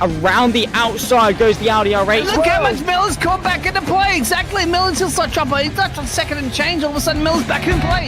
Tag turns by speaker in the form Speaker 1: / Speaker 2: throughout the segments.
Speaker 1: Around the outside goes the Audi R8.
Speaker 2: Look how much Miller's caught back into play. Exactly. Miller's still slot chopper. He's left on second and change. All of a sudden, Miller's back in play.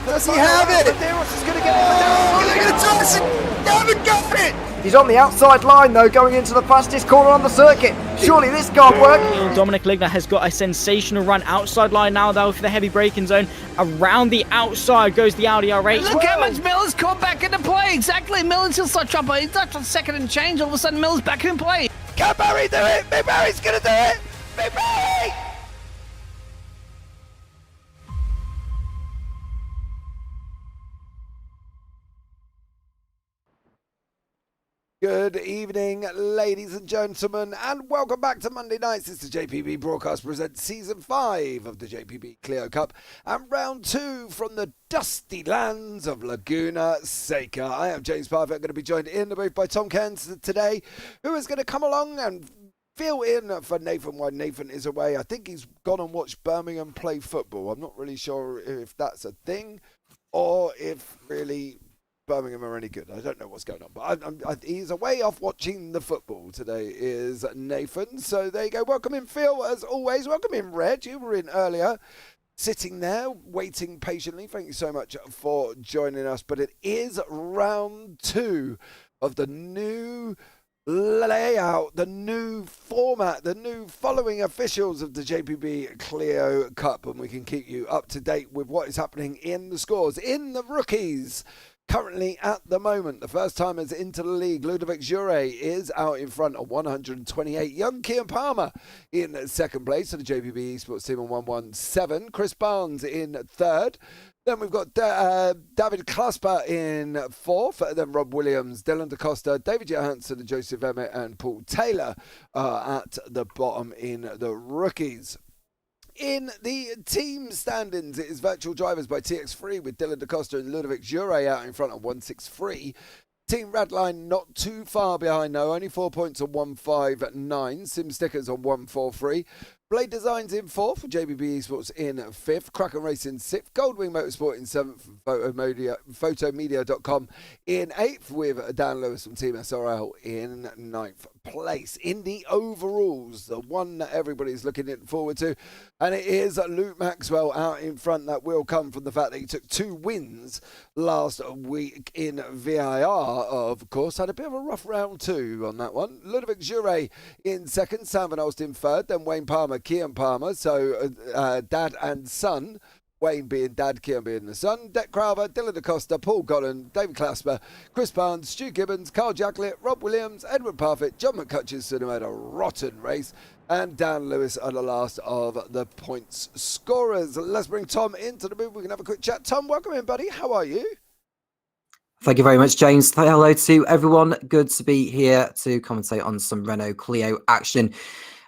Speaker 3: Does he have it?
Speaker 4: Medeiros is going to get it.
Speaker 3: They're going to toss it. They haven't got it. He's on the outside line though, going into the fastest corner on the circuit. Surely this can't work.
Speaker 1: Dominic Ligner has got a sensational run outside line now though for the heavy braking zone. Around the outside goes the Audi R8.
Speaker 2: Look how much Miller's caught back into play. Exactly. Miller's still slot chopper. He's left on second and change. All of a sudden, Miller's back in play.
Speaker 4: Can Barry do it? Big Barry's going to do it. Big Barry! Good evening, ladies and gentlemen, and welcome back to Monday Nights. It's the JPB Broadcast presents Season 5 of the JPB Clio Cup and Round 2 from the dusty lands of Laguna Seca. I am James Parfitt. I'm going to be joined in the booth by Tom Cairns today, who is going to come along and fill in for Nathan while Nathan is away. I think he's gone and watched Birmingham play football. I'm not really sure if that's a thing or if really Birmingham are any good. I don't know what's going on, but he's away off watching the football. Today is Nathan, so there you go. Welcome in, Phil, as always. Welcome in, Red. You were in earlier, sitting there, waiting patiently. Thank you so much for joining us, but it is round 2 of the new layout, the new format, the new following officials of the JPB Clio Cup, and we can keep you up to date with what is happening in the scores. In the rookies, currently at the moment, the first timers into the league, Ludovic Jure is out in front of 128. Young Kian Palmer in second place for the JPB Esports team on 117. Chris Barnes in third. Then we've got David Klasper in fourth, then Rob Williams, Dylan DaCosta, David Johansson, Joseph Emmett and Paul Taylor at the bottom in the rookies. In the team standings, it is Virtual Drivers by TX3 with Dylan DaCosta and Ludovic Jure out in front of 163. Team Radline not too far behind though, only 4 points on 159. Sim Stickers on 143. Blade Designs in 4th, JPB Esports in 5th, Kraken Race in 6th, Goldwing Motorsport in 7th, Photomedia.com in 8th, with Dan Lewis from Team SRL in 9th place. In the overalls, the one that everybody's looking forward to, and it is Luke Maxwell out in front. That will come from the fact that he took 2 wins last week in VIR, of course. Had a bit of a rough round 2 on that one. Ludovic Jure in 2nd, Sam Van Olst in 3rd, then Wayne Palmer, Kian Palmer, so dad and son. Wayne being dad, Kian being the son. Dec Crowther, Dylan DaCosta, Paul Godden, David Klasper, Chris Barnes, Stu Gibbons, Carl Jacklett, Rob Williams, Edward Parfitt, John McCutcheon, who had a rotten race, and Dan Lewis are the last of the points scorers. Let's bring Tom into the booth. We can have a quick chat. Tom, welcome in, buddy. How are you?
Speaker 5: Thank you very much, James. Hello to everyone. Good to be here to commentate on some Renault Clio action.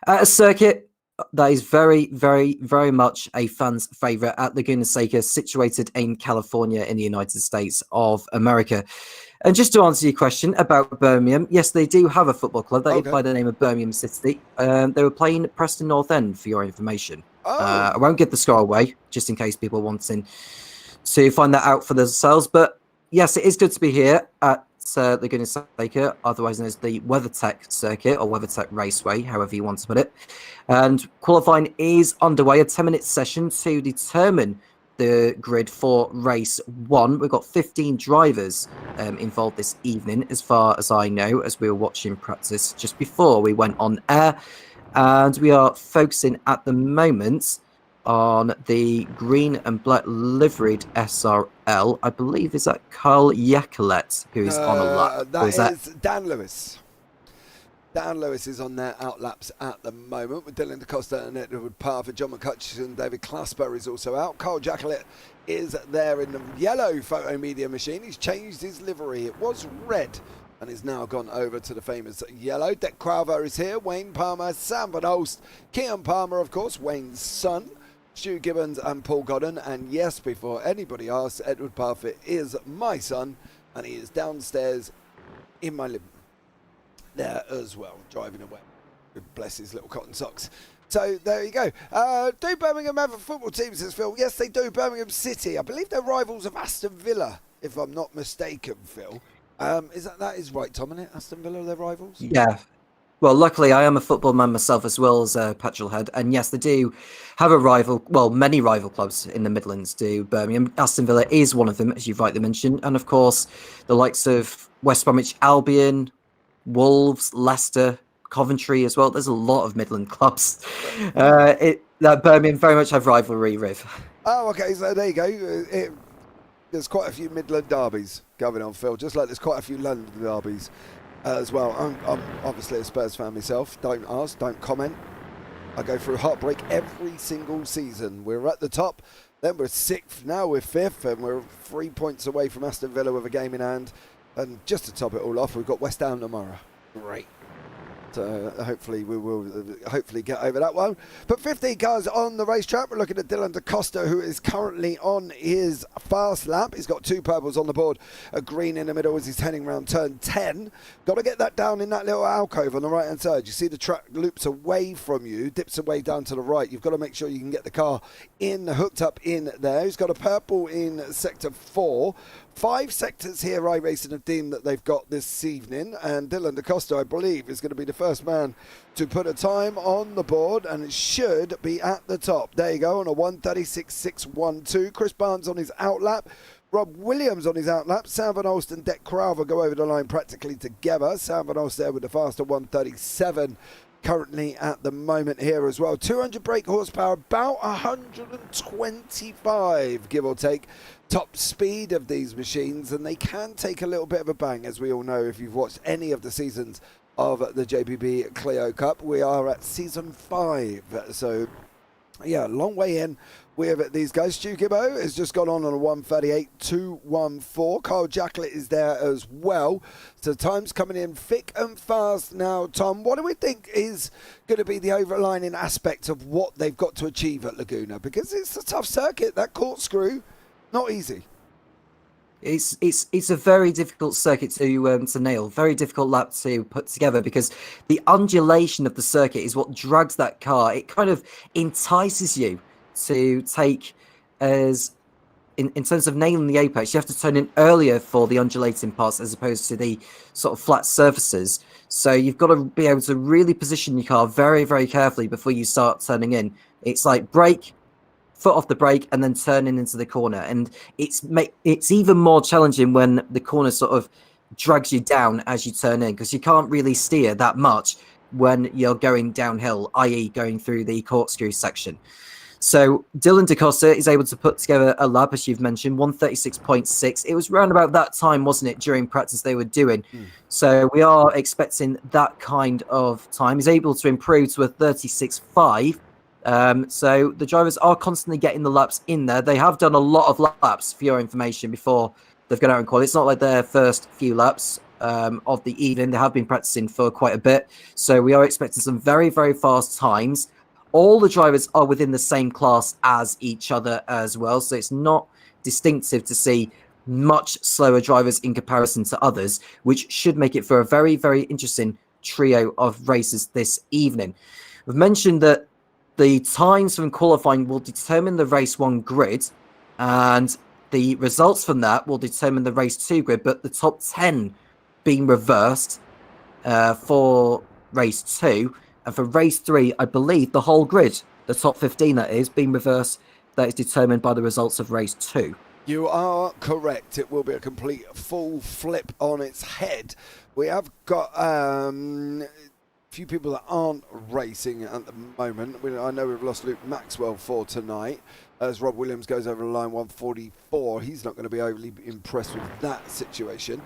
Speaker 5: A circuit that is very, very, very much a fan's favourite at Laguna Seca, situated in California in the United States of America. And just to answer your question about Birmingham, yes, they do have a football club. They by the name of Birmingham City. They were playing Preston North End, for your information. I won't give the score away, just in case people wanting to find that out for themselves. But yes, it is good to be here at Laguna Seca, otherwise known as the WeatherTech Circuit or WeatherTech Raceway, however you want to put it. And qualifying is underway, a 10-minute session to determine the grid for race 1. We've got 15 drivers involved this evening, as far as I know, as we were watching practice just before we went on air. And we are focusing at the moment on the green and black liveried SRL. I believe is that Carl Yacolet who is on a lap.
Speaker 4: That is Dan Lewis. Dan Lewis is on their outlaps at the moment with Dylan DaCosta and Edward Parfitt. John McCutcheon, David Clasper is also out. Carl Yacolet is there in the yellow photo media machine. He's changed his livery. It was red and is now gone over to the famous yellow. Dec Crowther is here. Wayne Palmer, Sam Van Holst, Kean Palmer, of course, Wayne's son. Stu Gibbons and Paul Godden, and yes, before anybody asks, Edward Parfitt is my son, and he is downstairs in my living there as well, driving away. Bless his little cotton socks. So there you go. Do Birmingham have a football team, says Phil? Yes, they do. Birmingham City. I believe they're rivals of Aston Villa, if I'm not mistaken, Phil. That is right, Tom, isn't it? Aston Villa are their rivals?
Speaker 5: Yeah. Well, luckily, I am a football man myself as well as a petrol head. And yes, they do have a rival, well, many rival clubs in the Midlands do. Birmingham, Aston Villa is one of them, as you've rightly mentioned. And of course, the likes of West Bromwich Albion, Wolves, Leicester, Coventry as well. There's a lot of Midland clubs that Birmingham very much have rivalry with.
Speaker 4: Oh, okay, so there you go. There's quite a few Midland derbies going on, Phil, just like there's quite a few London derbies as well. I'm obviously a Spurs fan myself. Don't ask, don't comment. I go through heartbreak every single season. We're at the top, then we're 6th, now we're 5th, and we're 3 points away from Aston Villa with a game in hand. And just to top it all off, we've got West Ham tomorrow. Great. So hopefully we will get over that one. But 15 cars on the racetrack. We're looking at Dylan DaCosta, who is currently on his fast lap. He's got 2 purples on the board, a green in the middle as he's heading around turn 10. Got to get that down in that little alcove on the right-hand side. You see the track loops away from you, dips away down to the right. You've got to make sure you can get the car hooked up in there. He's got a purple in sector 4. 5 sectors here, iRacing have deemed that they've got this evening, and Dylan DaCosta, I believe, is going to be the first man to put a time on the board, and it should be at the top. There you go, on a 1:36.612. Chris Barnes on his outlap. Rob Williams on his outlap. Sam Van Holst and Dec Crowther go over the line practically together. Sam Van Holst there with the faster 1:37. Currently at the moment here as well. 200 brake horsepower, about 125, give or take. Top speed of these machines, and they can take a little bit of a bang, as we all know if you've watched any of the seasons of the JPB Clio Cup. We are at season 5, so yeah, long way in with these guys. Stu Gibbo has just gone on a 1:38.214. Carl Yacolet is there as well. So time's coming in thick and fast now. Tom, what do we think is going to be the overlining aspect of what they've got to achieve at Laguna? Because it's a tough circuit, that corkscrew, not easy.
Speaker 5: It's a very difficult circuit to nail, very difficult lap to put together, because the undulation of the circuit is what drags that car. It kind of entices you to take as in terms of nailing the apex. You have to turn in earlier for the undulating parts as opposed to the sort of flat surfaces. So you've got to be able to really position your car very, very carefully before you start turning in. It's like brake, foot off the brake, and then turning into the corner. And it's even more challenging when the corner sort of drags you down as you turn in, because you can't really steer that much when you're going downhill, i.e. going through the corkscrew section. So Dylan DaCosta is able to put together a lap, as you've mentioned, 1:36.6. It was around about that time, wasn't it, during practice they were doing. So we are expecting that kind of time. He's able to improve to a 36.5. So the drivers are constantly getting the laps in there. They have done a lot of laps, for your information, before they've gone out and qualified. It's not like their first few laps. of the evening. They have been practicing for quite a bit, so we are expecting some very, very fast times. All the drivers are within the same class as each other as well, so it's not distinctive to see much slower drivers in comparison to others, which should make it for a very, very interesting trio of races this evening. We've mentioned that the times from qualifying will determine the race 1 grid, and the results from that will determine the race 2 grid, but the top 10 being reversed for race 2, and for race 3, I believe the whole grid, the top 15 that is, being reversed, that is determined by the results of race 2.
Speaker 4: You are correct. It will be a complete full flip on its head. We have got a few people that aren't racing at the moment. I know we've lost Luke Maxwell for tonight, as Rob Williams goes over the line 144. He's not going to be overly impressed with that situation.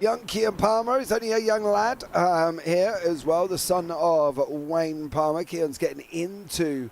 Speaker 4: Young Kian Palmer is only a young lad here as well, the son of Wayne Palmer. Kian's getting into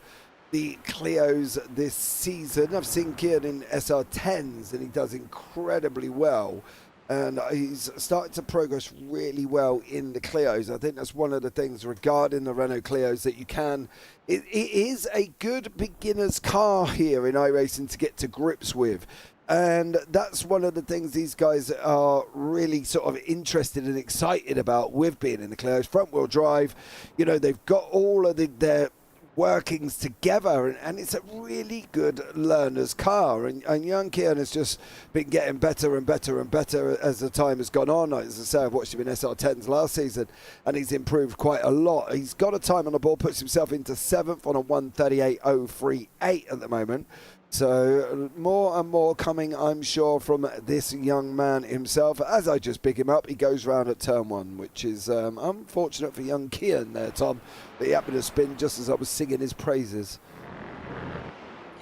Speaker 4: the Clios this season. I've seen Kian in SR10s and he does incredibly well. And he's started to progress really well in the Clios. I think that's one of the things regarding the Renault Clios that you can... It is a good beginner's car here in iRacing to get to grips with. And that's one of the things these guys are really sort of interested and excited about with being in the Clios. Front wheel drive, you know, they've got all of their workings together, and it's a really good learner's car, and young Kian has just been getting better and better and better as the time has gone on. As I say, I've watched him in SR10s last season and he's improved quite a lot. He's got a time on the board, puts himself into 7th on a 1:38.038 at the moment. So more and more coming, I'm sure, from this young man himself. As I just big him up, he goes round at turn 1, which is unfortunate for young Kian there, Tom. But he happened to spin just as I was singing his praises.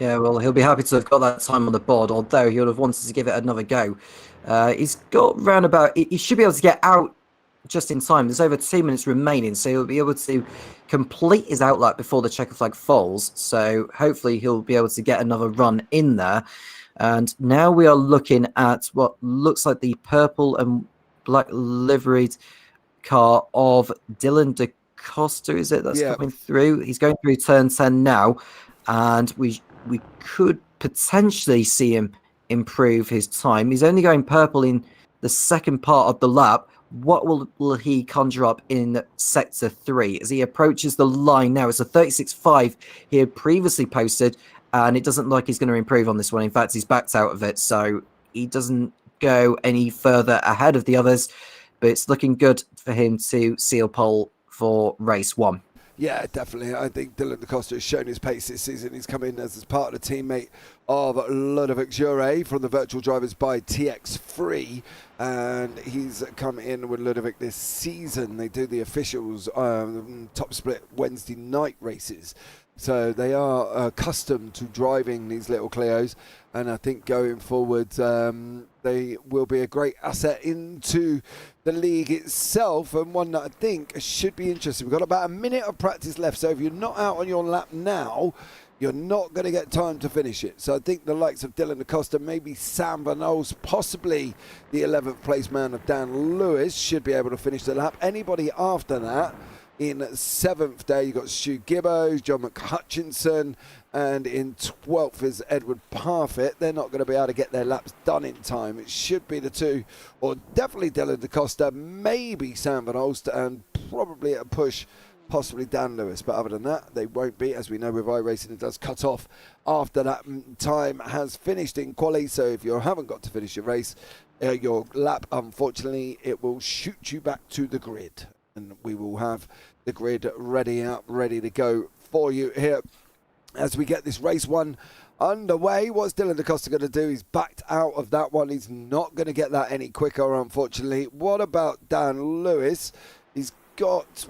Speaker 5: Yeah, well, he'll be happy to have got that time on the board, although he would have wanted to give it another go. He's got round about... He should be able to get out just in time. There's over 2 minutes remaining, so he'll be able to complete his outlap before the checker flag falls. So hopefully he'll be able to get another run in there. And now we are looking at what looks like the purple and black liveried car of Dylan DaCosta, is it? That's coming through. He's going through turn 10 now, and we could potentially see him improve his time. He's only going purple in the second part of the lap. What will he conjure up in sector 3 as he approaches the line now? It's a 36.5 he had previously posted, and it doesn't look like he's going to improve on this one. In fact, he's backed out of it, so he doesn't go any further ahead of the others, but it's looking good for him to seal pole for race 1.
Speaker 4: Yeah, definitely. I think Dylan DaCosta has shown his pace this season. He's come in as part of the teammate of Ludovic Jure from the Virtual Drivers by TX3, and he's come in with Ludovic this season. They do the officials top split Wednesday night races, so they are accustomed to driving these little Clios, and I think going forward they will be a great asset into the league itself, and one that I think should be interesting. We've got about a minute of practice left, so if you're not out on your lap now, you're not going to get time to finish it. So I think the likes of Dylan DaCosta, maybe Sam Van Ols, possibly the 11th place man of Dan Lewis should be able to finish the lap. Anybody after that, in 7th day, you've got Stu Gibbos, John McHutchinson, and in 12th is Edward Parfitt. They're not going to be able to get their laps done in time. It should be the two, or definitely Dylan DaCosta, maybe Sam Van Olst, and probably at a push, possibly Dan Lewis. But other than that, they won't be. As we know with iRacing, it does cut off after that time has finished in quali. So if you haven't got to finish your race, your lap, unfortunately, it will shoot you back to the grid. And we will have the grid ready to go for you here as we get this race 1 underway. What's Dylan DaCosta going to do? He's backed out of that one. He's not going to get that any quicker, unfortunately. What about Dan Lewis? He's got...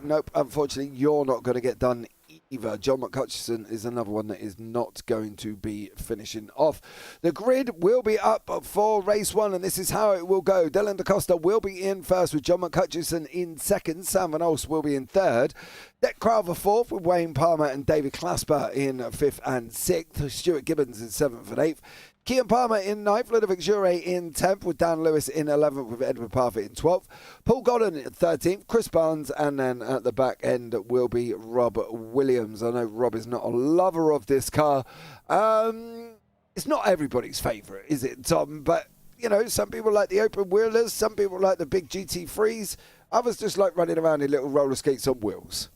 Speaker 4: nope, unfortunately, you're not going to get done John McCutcheon is another one that is not going to be finishing off. The grid will be up for race 1, and this is how it will go. Dylan DaCosta will be in first with John McCutcheon in second. Sam Van Olst will be in third. Dick Crowther fourth with Wayne Palmer and David Clasper in fifth and sixth. Stuart Gibbons in seventh and eighth. Kian Palmer in ninth, Ludovic Jure in 10th, with Dan Lewis in 11th, with Edward Parfitt in 12th, Paul Godden in 13th, Chris Barnes, and then at the back end will be Rob Williams. I know Rob is not a lover of this car. It's not everybody's favourite, is it, Tom? But, you know, some people like the open wheelers, some people like the big GT3s, others just like running around in little roller skates on wheels.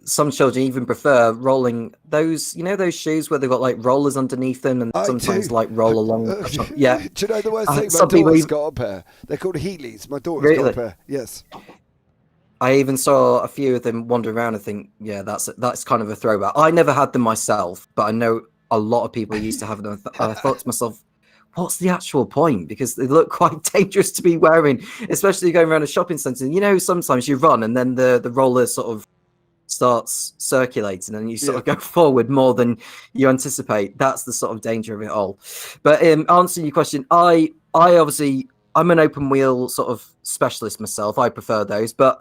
Speaker 5: Some children even prefer rolling those, you know, those shoes where they've got like rollers underneath them and sometimes like roll along. Yeah.
Speaker 4: Do you know the worst thing? My daughter's got a pair. They're called Heelys. My daughter's got a pair. Yes.
Speaker 5: I even saw a few of them wander around and think, yeah, that's kind of a throwback. I never had them myself, but I know a lot of people used to have them. I thought to myself, what's the actual point? Because they look quite dangerous to be wearing, especially going around a shopping centre. You know, sometimes you run and then the roller sort of starts circulating and you sort of go forward more than you anticipate. That's the sort of danger of it all. But answering your question, I obviously, I'm an open wheel sort of specialist myself. I prefer those, but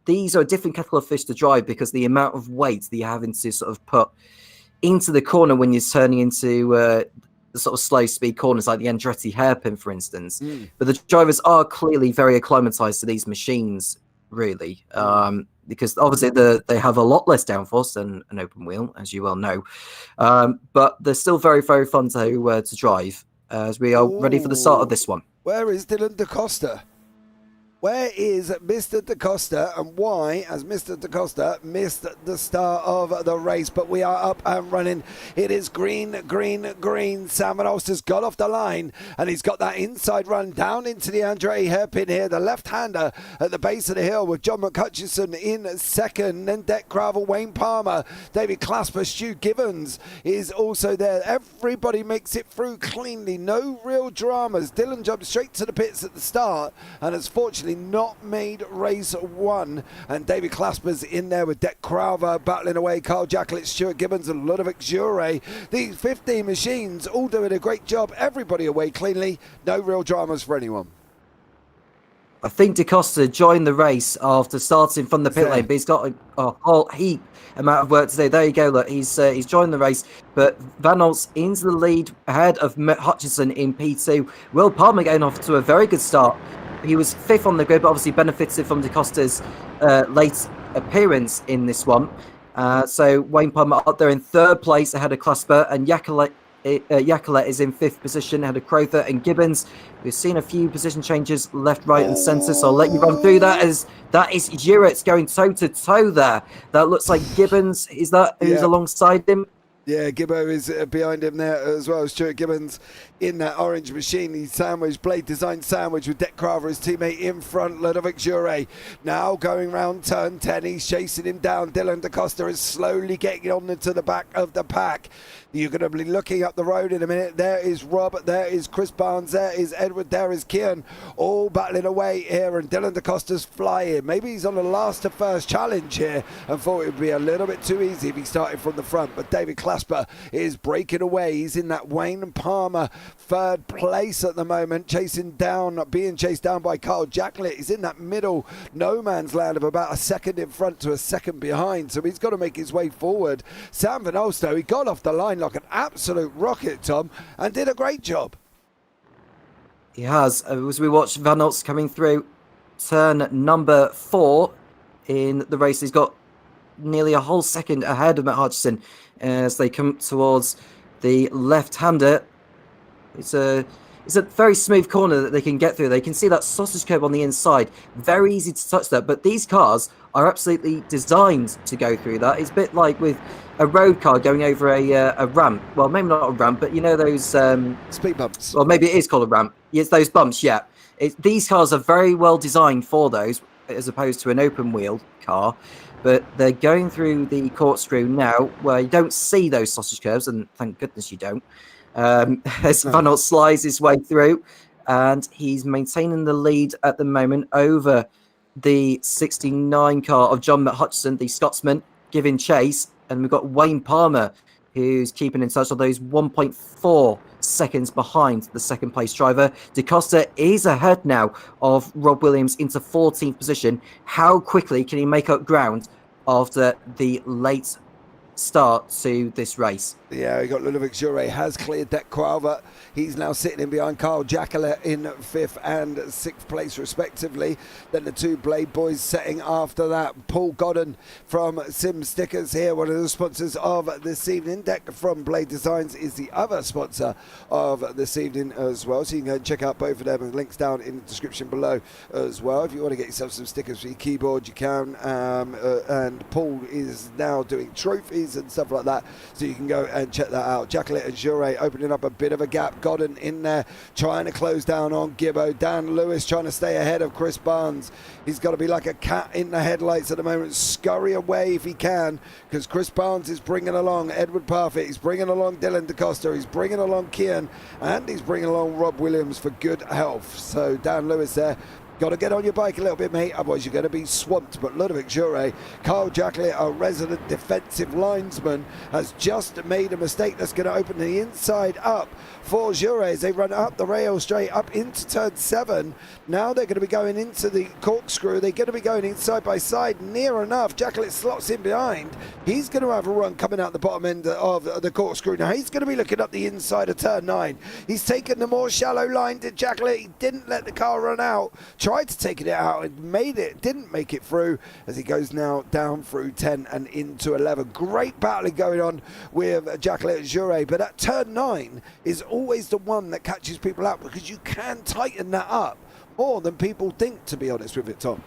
Speaker 5: these are a different kettle of fish to drive because the amount of weight that you're having to sort of put into the corner when you're turning into the sort of slow speed corners like the Andretti hairpin, for instance. But the drivers are clearly very acclimatized to these machines, really. Because obviously they have a lot less downforce than an open wheel, as you well know. But they're still very, very fun to drive as we are ready for the start of this one.
Speaker 4: Where is Dylan DaCosta? Where is Mr. DaCosta, and why has Mr. DaCosta missed the start of the race? But we are up and running. It is green, green, green. Sam Van Olst has got off the line, and he's got that inside run down into the Andretti hairpin here. The left-hander at the base of the hill with John McCutcheon in second. Then Dick Crowther, Wayne Palmer, David Clasper, Stu Gibbons is also there. Everybody makes it through cleanly. No real dramas. Dylan jumped straight to the pits at the start, and has fortunately not made race 1, and David Clasper's in there with Dick Crowther battling away, Carl Jacklett, Stuart Gibbons and Ludovic Jure. These 15 machines all doing a great job, everybody away cleanly, no real dramas for anyone.
Speaker 5: I think DaCosta joined the race after starting from the pit lane, but he's got a whole heap amount of work to do. There you go, look, he's joined the race, but Van Olst into the lead ahead of Hutchinson in P2. Will Palmer getting off to a very good start. He was 5th on the grid, but obviously benefited from DaCosta's late appearance in this one. So Wayne Palmer up there in 3rd place ahead of Clasper, and Jackalett is in 5th position ahead of Crowther and Gibbons. We've seen a few position changes left, right and centre, so I'll let you run through that. As that is Jurets going toe-to-toe there. That looks like Gibbons. Is that who's alongside him?
Speaker 4: Yeah, Gibbo is behind him there as well. Stuart Gibbons in that orange machine. He's sandwich, blade design sandwich with Dick Crowther, his teammate in front. Ludovic Jure now going round turn 10. He's chasing him down. Dylan DaCosta is slowly getting on into the back of the pack. You're going to be looking up the road in a minute. There is Rob, there is Chris Barnes, there is Edward, there is Kian, all battling away here, and Dylan DaCosta's flying. Maybe he's on the last to first challenge here and thought it would be a little bit too easy if he started from the front, but David Clasper is breaking away. He's in that Wayne Palmer 3rd place at the moment, being chased down by Carl Jacklett. He's in that middle no man's land of about a second in front to a second behind, so he's got to make his way forward. Sam Van Olst, he got off the line like an absolute rocket, Tom, and did a great job.
Speaker 5: He has. As we watch Van Olst coming through turn number 4 in the race, he's got nearly a whole second ahead of Matt Hutchinson as they come towards the left-hander. It's a very smooth corner that they can get through. They can see that sausage curb on the inside. Very easy to touch that, but these cars are absolutely designed to go through that. It's a bit like with a road car going over a ramp. Well, maybe not a ramp, but you know those...
Speaker 4: speed bumps.
Speaker 5: Well, maybe it is called a ramp. It's those bumps, yeah. These cars are very well designed for those, as opposed to an open wheel car. But they're going through the corkscrew now, where you don't see those sausage curves, and thank goodness you don't. As Van Olst slides his way through, and he's maintaining the lead at the moment over the 69 car of John Hutchison, the Scotsman, giving chase. And we've got Wayne Palmer, who's keeping in touch on those 1.4 seconds behind the second place driver. DaCosta is ahead now of Rob Williams into 14th position. How quickly can he make up ground after the late start to this race?
Speaker 4: Yeah, we got Ludovic Jure has cleared that Qualva. He's now sitting in behind Carl Jacquelet in 5th and 6th place respectively. Then the two Blade boys setting after that. Paul Godden from Sim Stickers here, one of the sponsors of this evening. Deck from Blade Designs is the other sponsor of this evening as well. So you can go and check out both of them, and links down in the description below as well. If you want to get yourself some stickers for your keyboard, you can. And Paul is now doing trophies and stuff like that, so you can go and check that out. Jacquelet and Jure opening up a bit of a gap. Godden in there trying to close down on Gibbo. Dan Lewis trying to stay ahead of Chris Barnes. He's got to be like a cat in the headlights at the moment. Scurry away if he can, because Chris Barnes is bringing along Edward Parfitt. He's bringing along Dylan DaCosta. He's bringing along Kian, and he's bringing along Rob Williams for good health. So Dan Lewis there. Got to get on your bike a little bit, mate, otherwise you're going to be swamped. But Ludovic Jure, Carl Jacquelet, our resident defensive linesman, has just made a mistake that's going to open the inside up for Jure as they run up the rail straight up into turn 7. Now they're going to be going into the corkscrew. They're going to be going in side by side near enough. Jacquelet slots in behind. He's going to have a run coming out the bottom end of the corkscrew. Now he's going to be looking up the inside of turn 9. He's taken the more shallow line to Jacquelet. He didn't let the car run out. Tried to take it out and made it, didn't make it through, as he goes now down through 10 and into 11. Great battling going on with Jacquelet and Jure, but at turn 9 is always the one that catches people out, because you can tighten that up more than people think, to be honest with it, Tom.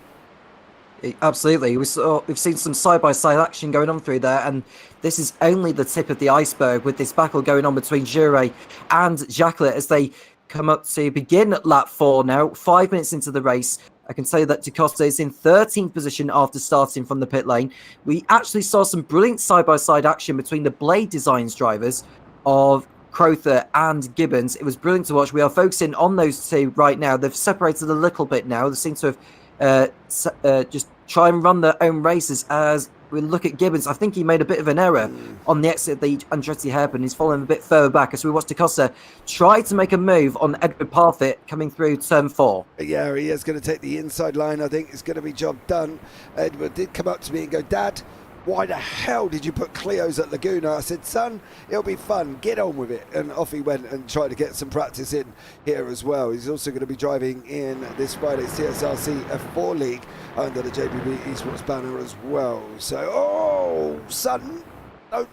Speaker 5: Absolutely. We've seen some side-by-side action going on through there, and this is only the tip of the iceberg with this battle going on between Jure and Jacquelet as they come up to begin at lap 4 now, 5 minutes into the race. I can say that DaCosta is in 13th position after starting from the pit lane. We actually saw some brilliant side-by-side action between the Blade Designs drivers of Crowther and Gibbons. It was brilliant to watch. We are focusing on those two right now. They've separated a little bit now. They seem to have just try and run their own races. As we look at Gibbons, I think he made a bit of an error on the exit of the Andretti hairpin. He's falling a bit further back as we watch DaCosta try to make a move on Edward Parfitt coming through turn 4.
Speaker 4: Yeah, he is going to take the inside line. I think it's going to be job done. Edward did come up to me and go, "Dad, why the hell did you put Clios at Laguna?" I said, "Son, it'll be fun. Get on with it." And off he went and tried to get some practice in here as well. He's also going to be driving in this Friday's TSRC F4 League under the JPB Esports banner as well. So, oh, son, don't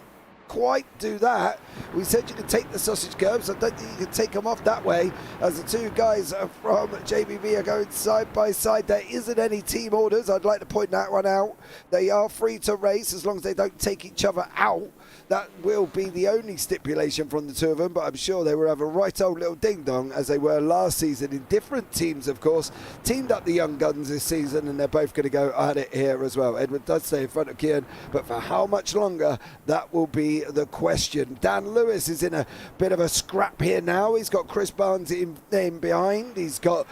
Speaker 4: quite do that. We said you could take the sausage curbs. I don't think you can take them off that way, as the two guys from JPB are going side by side. There isn't any team orders. I'd like to point that one out. They are free to race as long as they don't take each other out. That will be the only stipulation from the two of them, but I'm sure they will have a right old little ding-dong, as they were last season in different teams, of course. Teamed up the young guns this season, and they're both going to go at it here as well. Edward does stay in front of Kian, but for how much longer, that will be the question. Dan Lewis is in a bit of a scrap here now. He's got Chris Barnes in behind. He's got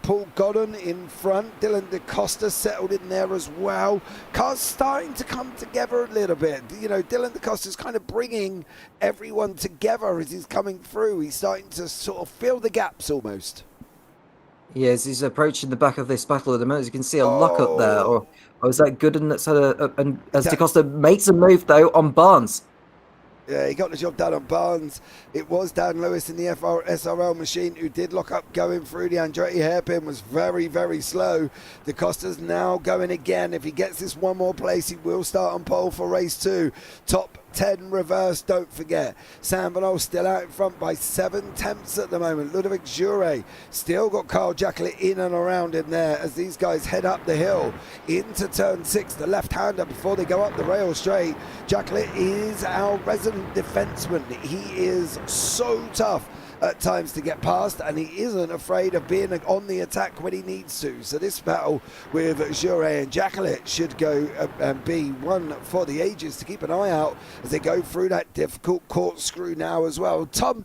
Speaker 4: Paul Godden in front. Dylan DaCosta settled in there as well. Cars starting to come together a little bit. You know, Dylan DaCosta's kind of bringing everyone together as he's coming through. He's starting to sort of fill the gaps almost.
Speaker 5: Yes, he's approaching the back of this battle at the moment. As you can see a lock up there. Or is that Gooden that's had and as DaCosta makes a move though on Barnes.
Speaker 4: Yeah, he got the job done on Barnes. It was Dan Lewis in the SRL machine who did lock up going through. The Andretti hairpin was very, very slow. DaCosta's now going again. If he gets this one more place, he will start on pole for race 2. Top 10 reverse, don't forget. Sam Van Ol still out in front by 7 tenths at the moment. Ludovic Jure still got Carl Jacquelet in and around in there as these guys head up the hill into turn 6, the left-hander before they go up the rail straight. Jacquelet is our resident defenseman. He is so tough at times to get past, and he isn't afraid of being on the attack when he needs to. So this battle with Jure and Jacquelet should go and be one for the ages to keep an eye out as they go through that difficult corkscrew now as well. Tom,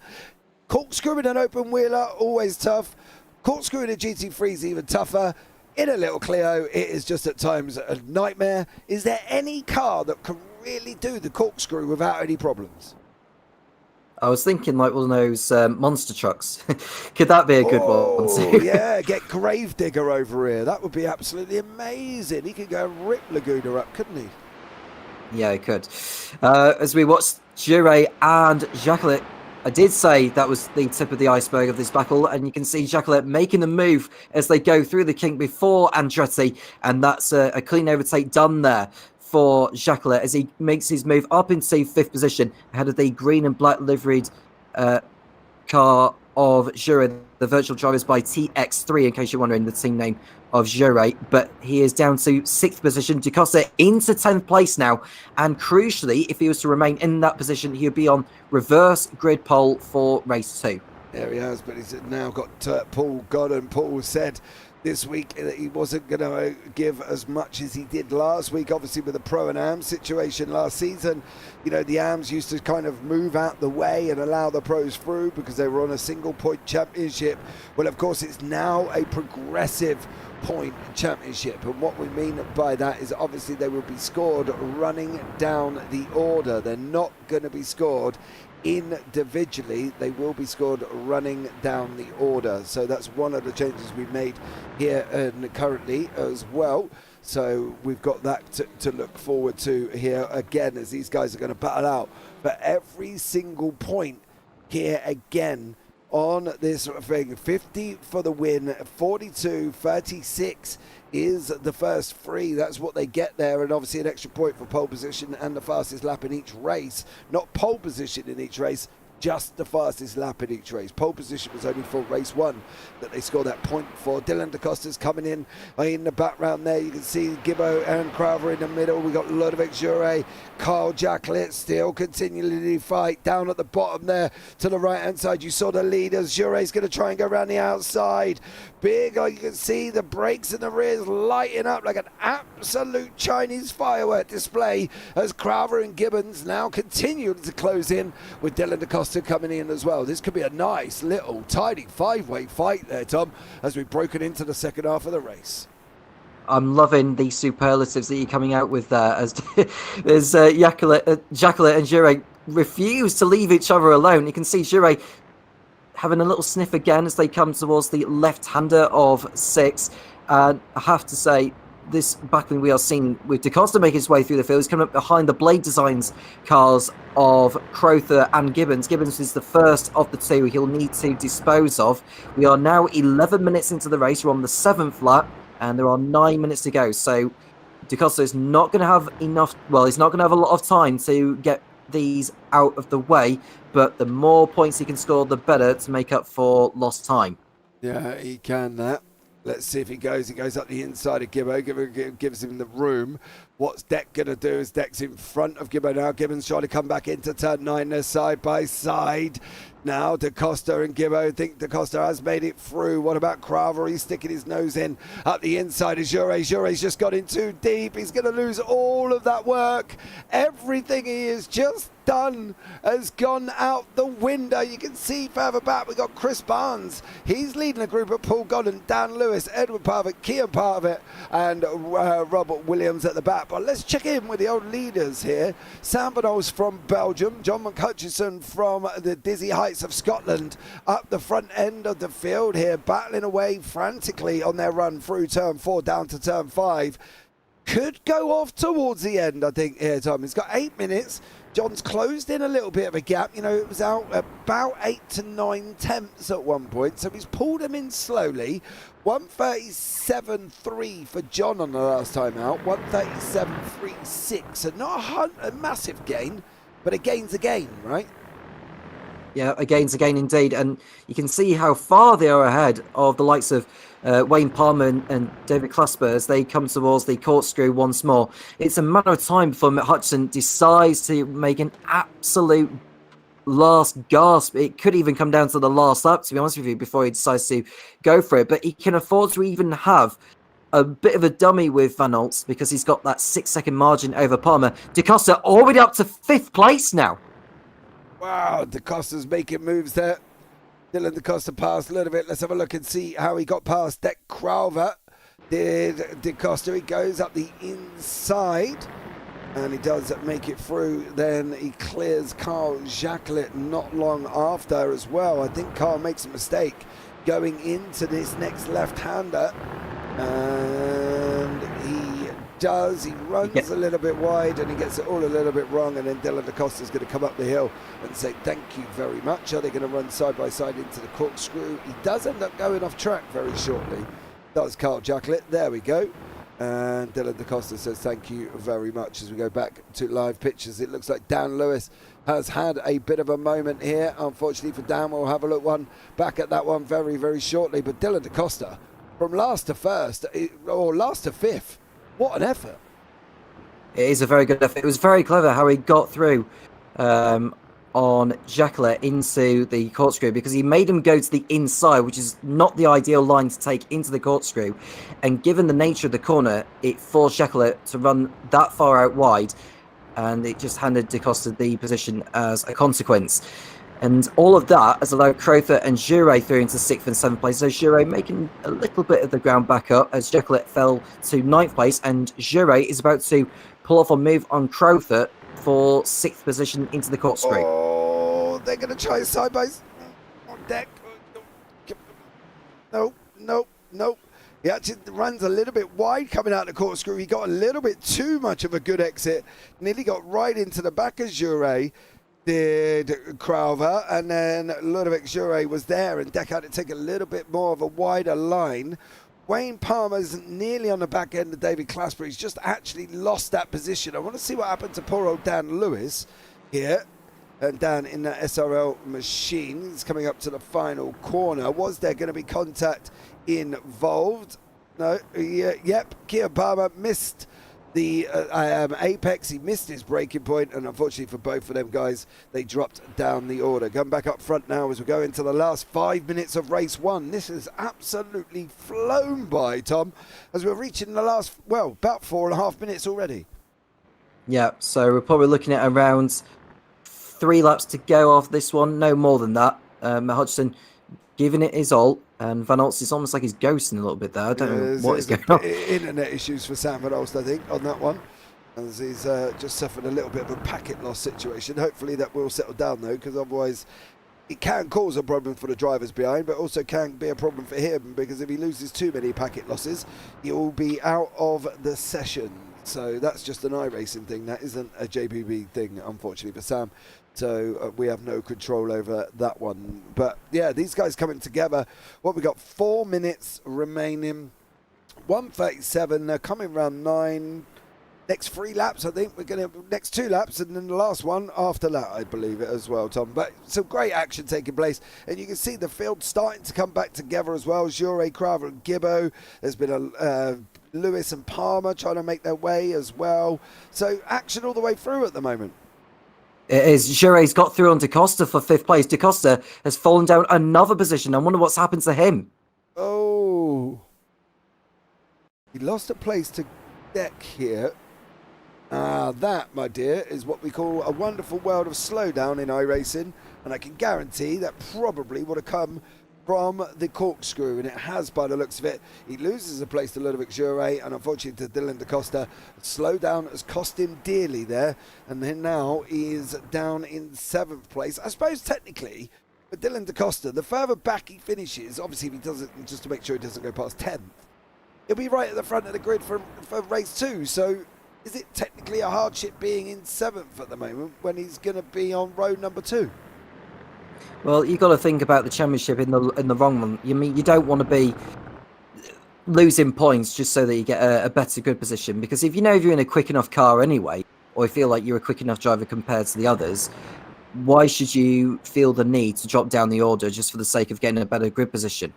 Speaker 4: corkscrew in an open wheeler, always tough. Corkscrew in a GT3 is even tougher. in a little Clio, it is just at times a nightmare. Is there any car that can really do the corkscrew without any problems?
Speaker 5: I was thinking like one of those monster trucks. Could that be a good one too?
Speaker 4: Yeah, get Gravedigger over here. That would be absolutely amazing. He could go and rip Laguna up, couldn't he?
Speaker 5: Yeah, he could. As we watched Jure and Jacqueline, I did say that was the tip of the iceberg of this battle, and you can see Jacqueline making the move as they go through the kink before Andretti, and that's a clean overtake done there for Jacqueline as he makes his move up into 5th position ahead of the green and black liveried car of Jure, the virtual drivers by TX3, in case you're wondering the team name of Jure, but he is down to 6th position. DaCosta into 10th place now, and crucially, if he was to remain in that position, he would be on reverse grid pole for race 2.
Speaker 4: There he has, but he's now got Paul Godden. Paul said this week that he wasn't going to give as much as he did last week, obviously with the Pro and Am situation last season. You know, the Ams used to kind of move out the way and allow the pros through because they were on a single point championship. Well, of course, it's now a progressive point championship, and what we mean by that is obviously they will be scored running down the order. They're not going to be scored individually, they will be scored running down the order. So that's one of the changes we've made here and currently as well. So we've got that to look forward to here again, as these guys are going to battle out for every single point here again on this thing. 50 for the win, 42, 36 is the first 3. That's what they get there, and obviously an extra point for pole position and the fastest lap in each race. Not pole position in each race, just the fastest lap in each race. Pole position was only for race 1 that they scored that point for. Dylan DaCosta's coming in the background there. You can see Gibbo and Crowther in the middle. We've got Ludovic Jure, Carl Jacqueline still continually fight down at the bottom there to the right hand side. You saw the leaders. Jure's going to try and go around the outside. Big, you can see the brakes in the rears lighting up like an absolute Chinese firework display as Crowther and Gibbons now continue to close in with Dylan DaCosta coming in as well. This could be a nice little tidy 5-way fight there, Tom, as we've broken into the second half of the race.
Speaker 5: I'm loving the superlatives that you're coming out with there, as Jacqueline and Jure refuse to leave each other alone. You can see Jure having a little sniff again as they come towards the left-hander of 6. And I have to say, this battling we are seeing with DaCosta making his way through the field is coming up behind the Blade Designs cars of Crowther and Gibbons. Gibbons is the first of the 2 he'll need to dispose of. We are now 11 minutes into the race. We're on the 7th lap, and there are 9 minutes to go. So DaCosta is not going to have enough, well, he's not going to have a lot of time to get these out of the way, but the more points he can score, the better to make up for lost time.
Speaker 4: Yeah, he can that. Let's see if he goes. He goes up the inside of Gibbo. Gibbo gives him the room. What's Deck going to do is Deck's in front of Gibbo now. Gibbons trying to come back into turn 9. They're side by side. Now DaCosta and Gibbo think DaCosta has made it through. What about Crowther? He's sticking his nose in at the inside of Jure. Jure's just got in too deep. He's going to lose all of that work. Everything he has just done has gone out the window. You can see further back we've got Chris Barnes. He's leading a group of Paul Godden, Dan Lewis, Edward Parfitt, Kian Parfitt, and Robert Williams at the back. But let's check in with the old leaders here. Sam Benoist from Belgium, John McHutchison from the Dizzy Heights of Scotland up the front end of the field here, battling away frantically on their run through turn 4 down to turn 5. Could go off towards the end, I think, here, Tom. He's got 8 minutes. John's closed in a little bit of a gap. You know, it was out about 8 to 9 tenths at one point, so he's pulled him in slowly. 137.3 for John on the last time out. 137.36, so not a massive gain, but a gain's a gain, right?
Speaker 5: Yeah, a gain's a gain indeed, and you can see how far they are ahead of the likes of Wayne Palmer and David Clasper as they come towards the corkscrew once more. It's a matter of time before Hutchinson decides to make an absolute last gasp. It could even come down to the last lap, to be honest with you, before he decides to go for it. But he can afford to even have a bit of a dummy with Van Aert because he's got that 6-second margin over Palmer. DaCosta already up to 5th place now.
Speaker 4: Wow, DaCosta's making moves there. Dylan DaCosta passed a little bit. Let's have a look and see how he got past Deck Crowther. De Costa. He goes up the inside and he does make it through. Then he clears Carl Jacqueline not long after as well. I think Carl makes a mistake going into this next left-hander, and he does. He runs a little bit wide and he gets it all a little bit wrong, and then Dylan Da Costa's going to come up the hill and say thank you very much. Are they going to run side by side into the corkscrew? He does end up going off track very shortly. Does Carl Jacqueline. There we go. And Dylan Da Costa says thank you very much. As we go back to live pictures, it looks like Dan Lewis has had a bit of a moment here. Unfortunately for Dan, we'll have a look back at that one very, very shortly. But Dylan Da Costa, from last to first, or last to fifth, what an effort.
Speaker 5: It is a very good effort. It was very clever how he got through on Jacqueline into the corkscrew, because he made him go to the inside, which is not the ideal line to take into the corkscrew. And given the nature of the corner, it forced Jacqueline to run that far out wide, and it just handed Da Costa the position as a consequence. And all of that has allowed Crowther and Jure through into 6th and 7th place. So Jure making a little bit of the ground back up as Jacqueline fell to 9th place, and Jure is about to pull off a move on Crowther for 6th position into the corkscrew.
Speaker 4: Oh, they're going to try side by on deck. Nope. He actually runs a little bit wide coming out the corkscrew. He got a little bit too much of a good exit. Nearly got right into the back of Jure, did Crowther, and then Ludovic Jure was there, and Deck had to take a little bit more of a wider line. Wayne Palmer's nearly on the back end of David Clasper. He's just actually lost that position. I want to see what happened to poor old Dan Lewis here. And Dan in that SRL machine. He's coming up to the final corner. Was there going to be contact involved? No. Yep. Keir Palmer missed the apex. He missed his braking point, and unfortunately for both of them guys, they dropped down the order. Going back up front now as we go into the last 5 minutes of race one. This has absolutely flown by, Tom, as we're reaching the last, well, about 4.5 minutes already.
Speaker 5: Yeah, so we're probably looking at around 3 laps to go off this one, no more than that. Hodgson giving it his all, and Van Olst is almost like he's ghosting a little bit there. I don't know what is going on.
Speaker 4: Internet issues for Sam Van Olst, I think, on that one, as he's just suffered a little bit of a packet loss situation. Hopefully that will settle down, though, because otherwise it can cause a problem for the drivers behind, but also can be a problem for him, because if he loses too many packet losses, he will be out of the session. So that's just an iRacing thing. That isn't a JPB thing, unfortunately, for Sam. So we have no control over that one. But yeah, these guys coming together. What we got? 4 minutes remaining. 1:37. They're coming round 9. Next 3 laps, I think we're going to next 2 laps, and then the last one after that, I believe it as well, Tom. But some great action taking place, and you can see the field starting to come back together as well. Jure, Crowther, and Gibbo. There's been a Lewis and Palmer trying to make their way as well. So action all the way through at the moment.
Speaker 5: It is. Jure's got through on Da Costa for 5th place. Da Costa has fallen down another position. I wonder what's happened to him.
Speaker 4: Oh. He lost a place to Deck here. That, my dear, is what we call a wonderful world of slowdown in iRacing. And I can guarantee that probably would have come from the corkscrew, and it has by the looks of it. He loses a place to Ludovic Jure, and unfortunately to Dylan Da Costa. Slowdown has cost him dearly there, and then now he is down in 7th place. I suppose technically for Dylan Da Costa, the further back he finishes, obviously if he doesn't, just to make sure he doesn't go past 10th, he'll be right at the front of the grid for race 2. So is it technically a hardship being in 7th at the moment when he's going to be on road number 2?
Speaker 5: Well, you got to think about the championship in the wrong one. You mean you don't want to be losing points just so that you get a better grid position, because if you know if you're in a quick enough car anyway, or you feel like you're a quick enough driver compared to the others, why should you feel the need to drop down the order just for the sake of getting a better grid position?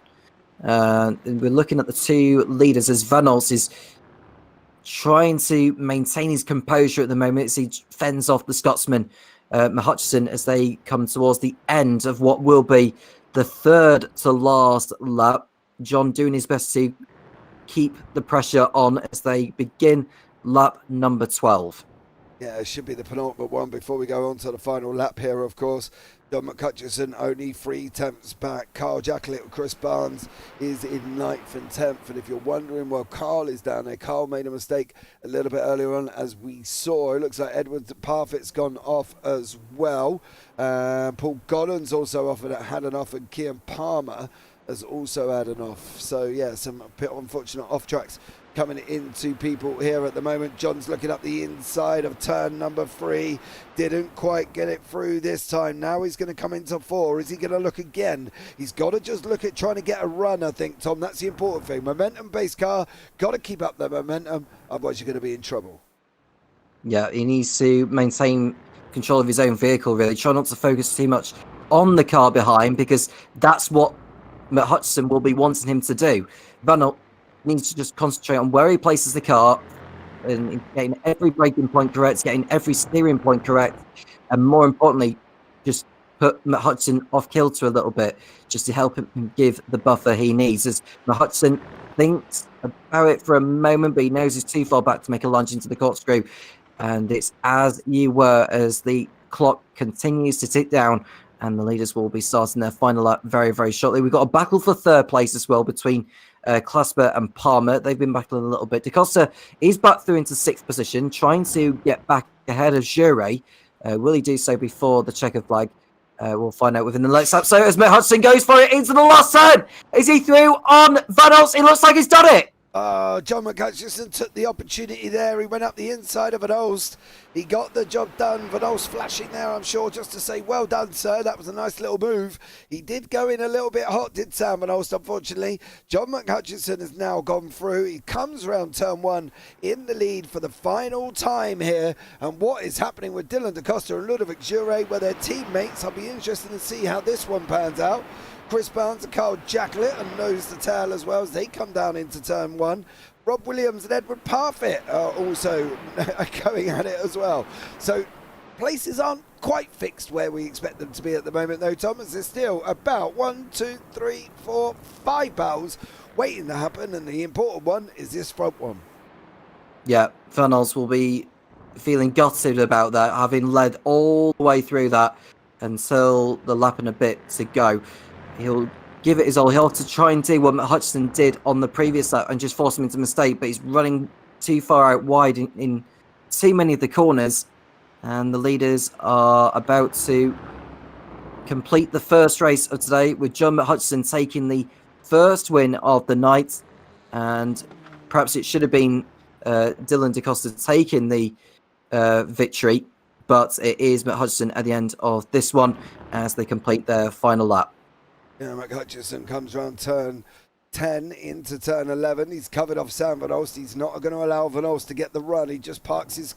Speaker 5: And we're looking at the 2 leaders as Van Olst is trying to maintain his composure at the moment as he fends off the Scotsman Hutchison as they come towards the end of what will be the 3rd to last lap. John doing his best to keep the pressure on as they begin lap number 12.
Speaker 4: Yeah, it should be the penultimate one before we go on to the final lap here, of course. John McCutcheon only 3 tenths back. Carl Jacklett and Chris Barnes is in 9th and 10th. And if you're wondering, well, Carl is down there. Carl made a mistake a little bit earlier on, as we saw. It looks like Edward Parfitt's gone off as well. Paul Godden's also off and had an off, and Kian Palmer has also had an off. So, yeah, some bit unfortunate off tracks coming into people here at the moment. John's looking up the inside of turn number 3. Didn't quite get it through this time. Now he's going to come into 4. Is he going to look again? He's got to just look at trying to get a run, I think, Tom. That's the important thing. Momentum-based car. Got to keep up the momentum. Otherwise, you're going to be in trouble.
Speaker 5: Yeah, he needs to maintain control of his own vehicle, really. Try not to focus too much on the car behind, because that's what Matt Hutchison will be wanting him to do. Renault needs to just concentrate on where he places the car and getting every braking point correct, getting every steering point correct, and more importantly, just put Matt Hutchison off kilter a little bit, just to help him give the buffer he needs. As Matt Hutchison thinks about it for a moment, but he knows he's too far back to make a lunge into the corkscrew. And it's as you were, as the clock continues to tick down, and the leaders will be starting their final lap very, very shortly. We've got a battle for 3rd place as well between Clasper and Palmer. They've been battling a little bit. DaCosta is back through into 6th position, trying to get back ahead of Jure. Will he do so before the checker flag? We'll find out within the next lap. So as Matt Hudson goes for it into the last turn, is he through on Van Olst? It looks like he's done it.
Speaker 4: John McCutcheon took the opportunity there. He went up the inside of Van Olst. He got the job done. Van Olst flashing there, I'm sure, just to say, well done, sir. That was a nice little move. He did go in a little bit hot, did Sam Van Olst, unfortunately. John McCutcheon has now gone through. He comes around turn 1 in the lead for the final time here. And what is happening with Dylan DaCosta and Ludovic Jure, where they're teammates? I'll be interested to see how this one pans out. Chris Barnes and Carl Jacklett and nose to tail as well as they come down into turn 1. Rob Williams and Edward Parfitt are also going at it as well. So places aren't quite fixed where we expect them to be at the moment, though, Thomas. There's still about 1, 2, 3, 4, 5 battles waiting to happen, and the important one is this front one.
Speaker 5: Yeah, Van Olst will be feeling gutted about that, having led all the way through that until the lap and a bit to go. He'll give it his all. He'll have to try and do what Matt Hutchison did on the previous lap and just force him into a mistake, but he's running too far out wide in too many of the corners, and the leaders are about to complete the first race of today, with John Hutchison taking the first win of the night. And perhaps it should have been Dylan DaCosta taking the victory, but it is Matt Hutchison at the end of this one as they complete their final lap.
Speaker 4: Yeah, McHutchison comes around turn 10 into turn 11. He's covered off Sam Van Olst. He's not going to allow Van Olst to get the run. He just parks his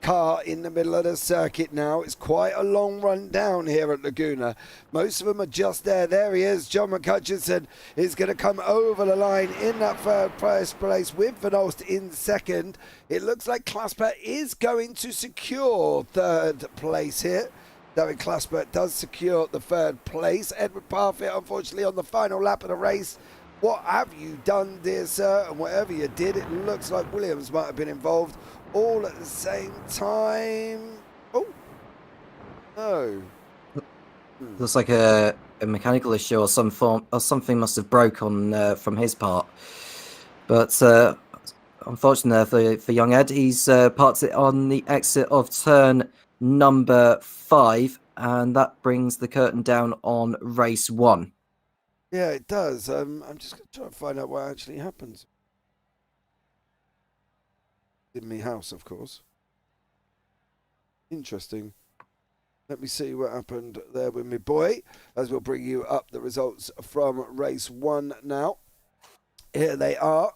Speaker 4: car in the middle of the circuit now. It's quite a long run down here at Laguna. Most of them are just there. There he is. John McHutchison is going to come over the line in that 3rd place with Van Olst in 2nd. It looks like Clasper is going to secure 3rd place here. David Clasper does secure the 3rd place. Edward Parfitt, unfortunately, on the final lap of the race. What have you done, dear sir? And whatever you did, it looks like Williams might have been involved all at the same time. Oh, no.
Speaker 5: Looks like a mechanical issue or something must have broke on from his part. But unfortunately for young Ed, he's parked it on the exit of turn number 5, and that brings the curtain down on race 1.
Speaker 4: Yeah, it does. I'm just going to try and find out what actually happens. In my house, of course. Interesting. Let me see what happened there with me boy, as we'll bring you up the results from race 1 now. Here they are.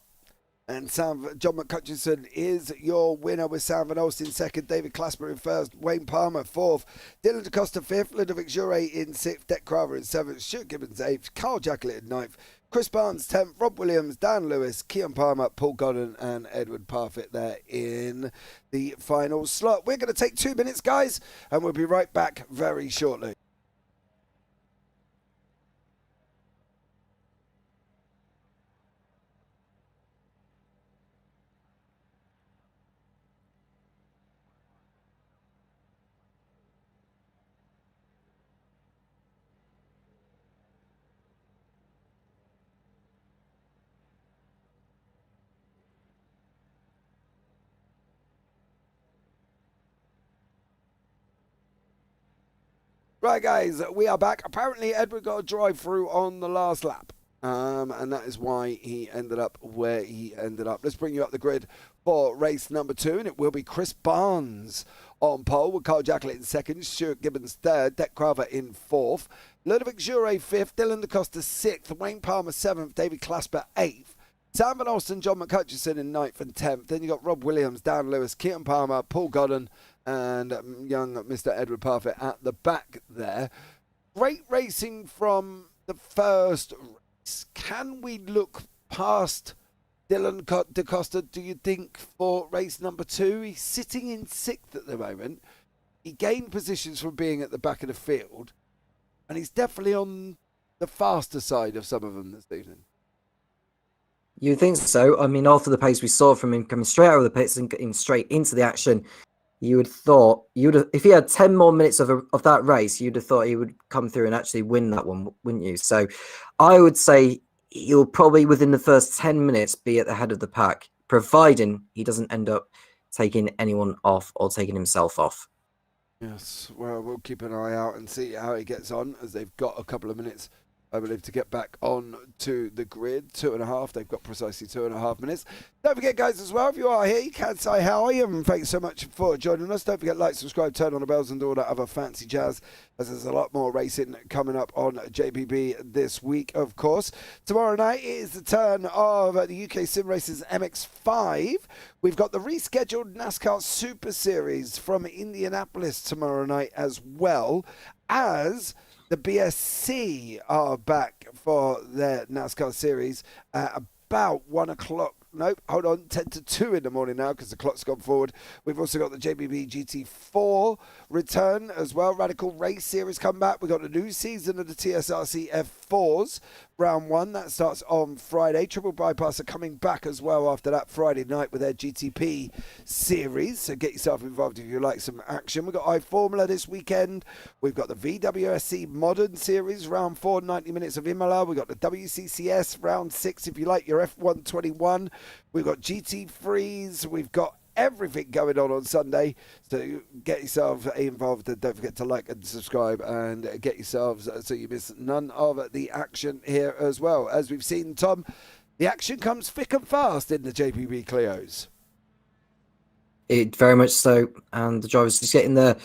Speaker 4: And John McCutcheon is your winner, with Sam Van Olst in 2nd, David Clasper in 1st, Wayne Palmer 4th, Dylan DaCosta 5th, Ludovic Jure in 6th, Dec Craver in 7th, Stuart Gibbons 8th, Carl Jacklett in 9th, Chris Barnes 10th, Rob Williams, Dan Lewis, Kian Palmer, Paul Godden and Edward Parfitt there in the final slot. We're going to take 2 minutes, guys, and we'll be right back very shortly. Right, guys, we are back. Apparently, Edward got a drive-through on the last lap. And that is why he ended up where he ended up. Let's bring you up the grid for race number 2, and it will be Chris Barnes on pole with Carl Jacklett in second, Stuart Gibbons third, Dec Craver in fourth, Ludovic Jure fifth, Dylan DaCosta sixth, Wayne Palmer seventh, David Clasper eighth, Sam Van Alsten, John McCutcheon in ninth and 10th. Then you got Rob Williams, Dan Lewis, Keaton Palmer, Paul Godden, and young Mr. Edward Parfitt at the back there. Great racing from the first race. Can we look past Dylan DaCosta, do you think, for race number 2? He's sitting in 6th at the moment. He gained positions from being at the back of the field, and he's definitely on the faster side of some of them this evening.
Speaker 5: You think so? I mean, after the pace we saw from him coming straight out of the pits and getting straight into the action, you would have thought, if he had 10 more minutes of that race, you'd have thought he would come through and actually win that one, wouldn't you? So I would say he'll probably within the first 10 minutes be at the head of the pack, providing he doesn't end up taking anyone off or taking himself off.
Speaker 4: Yes, well, we'll keep an eye out and see how he gets on, as they've got a couple of minutes, I believe, to get back on to the grid. 2.5. They've got precisely 2.5 minutes. Don't forget, guys, as well, if you are here, you can say how are you, and thanks so much for joining us. Don't forget, like, subscribe, turn on the bells, and all that other fancy jazz, as there's a lot more racing coming up on JPB this week, of course. Tomorrow night is the turn of the UK Sim Racers MX-5. We've got the rescheduled NASCAR Super Series from Indianapolis tomorrow night, as well as the BSC are back for their NASCAR series at about 1 o'clock. Nope, hold on, 10 to 2 in the morning now because the clock's gone forward. We've also got the JPB GT4 return as well. Radical Race Series come back. We've got a new season of the TSRC F4s. Round 1, that starts on Friday. Triple Bypass are coming back as well after that Friday night with their GTP series. So get yourself involved if you like some action. We've got iFormula this weekend. We've got the VWSC Modern Series, round 4, 90 minutes of Imola. We've got the WCCS round 6 if you like your F121. We've got GT3s. We've got everything going on Sunday, so get yourself involved, and don't forget to like and subscribe and get yourselves so you miss none of the action here as well. As we've seen, Tom, the action comes thick and fast in the JPB Clios.
Speaker 5: It very much so, and the drivers just getting the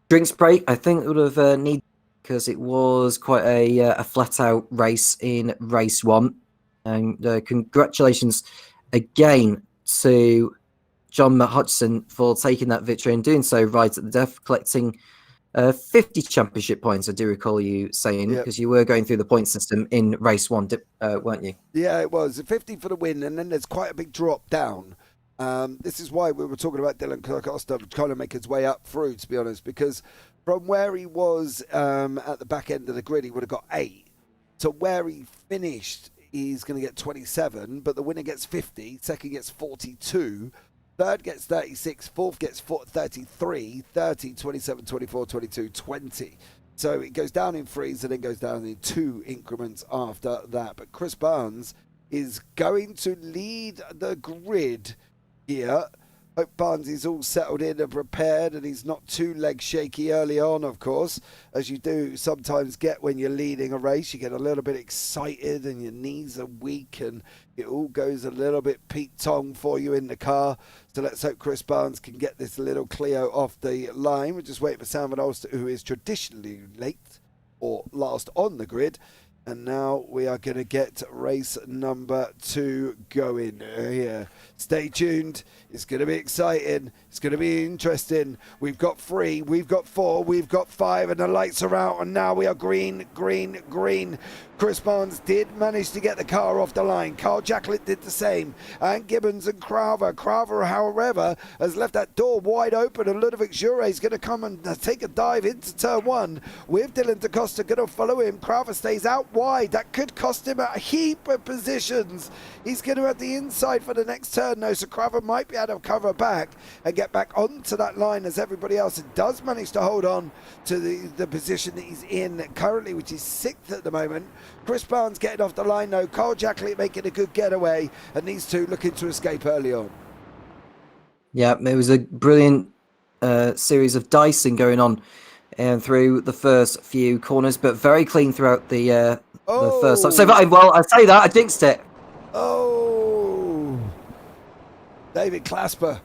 Speaker 5: drinks break. I think it would have needed, because it was quite a flat-out race in race 1. And congratulations again to John Hutchison for taking that victory and doing so right at the death, collecting 50 championship points. I do recall you saying, because you were going through the point system in race 1, weren't you?
Speaker 4: Yeah, it was 50 for the win, and then there's quite a big drop down. This is why we were talking about Dylan DaCosta trying to make his way up through, to be honest, because from where he was at the back end of the grid, he would have got 8. To where he finished, he's going to get 27, but the winner gets 50, second gets 42, third gets 36, fourth gets 33, 30, 27, 24, 22, 20. So it goes down in 3s and then goes down in 2 increments after that. But Chris Barnes is going to lead the grid here. Hope Barnes is all settled in and prepared, and he's not too leg shaky early on, of course, as you do sometimes get when you're leading a race. You get a little bit excited and your knees are weak and it all goes a little bit Pete Tong for you in the car. So let's hope Chris Barnes can get this little Clio off the line. We're just waiting for Sam Van Alsten, who is traditionally late or last on the grid. And now we are going to get race number 2 going here. Stay tuned. It's going to be exciting. It's going to be interesting. We've got 3, we've got 4, we've got 5, and the lights are out. And now we are green, green, green. Chris Barnes did manage to get the car off the line. Carl Jacklett did the same. And Gibbons and Craver. Craver, however, has left that door wide open. And Ludovic Jure is going to come and take a dive into turn 1 with Dylan DaCosta going to follow him. Craver stays out wide. That could cost him a heap of positions. He's going to have the inside for the next turn, though, so Craver might be able to cover back and get back onto that line as everybody else. It does manage to hold on to the position that he's in currently, which is 6th at the moment. Chris Barnes getting off the line, though. Carl Jacklett making a good getaway, and these two looking to escape early on.
Speaker 5: Yeah, it was a brilliant series of dicing going on and through the first few corners, but very clean throughout the first lap.
Speaker 4: Oh.
Speaker 5: So, well, I say that, I jinxed it.
Speaker 4: Oh, David Clasper,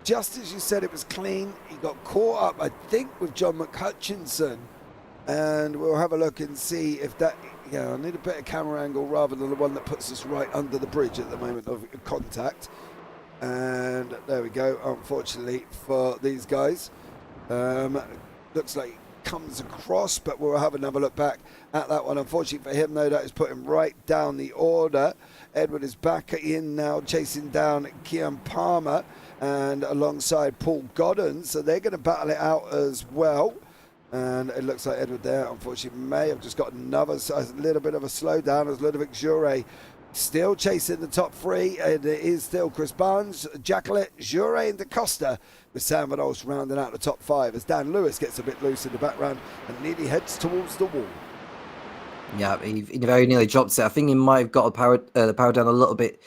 Speaker 4: just as you said it was clean, he got caught up, I think, with John McHutchinson. And we'll have a look and see if that, I need a better camera angle rather than the one that puts us right under the bridge at the moment of contact. And there we go, unfortunately for these guys. Looks like it comes across, but we'll have another look back at that one. Unfortunately for him, though, that has put him right down the order. Edward is back in now, chasing down Kian Palmer and alongside Paul Godden. So they're going to battle it out as well. And it looks like Edward there, unfortunately, may have just got a little bit of a slowdown as Ludovic Jure still chasing the top three. And it is still Chris Barnes, Jacqueline, Jure and Da Costa, with Sam Van Olst rounding out the top five as Dan Lewis gets a bit loose in the background and nearly heads towards the wall.
Speaker 5: Yeah, he very nearly dropped it. I think he might have got the power down a little bit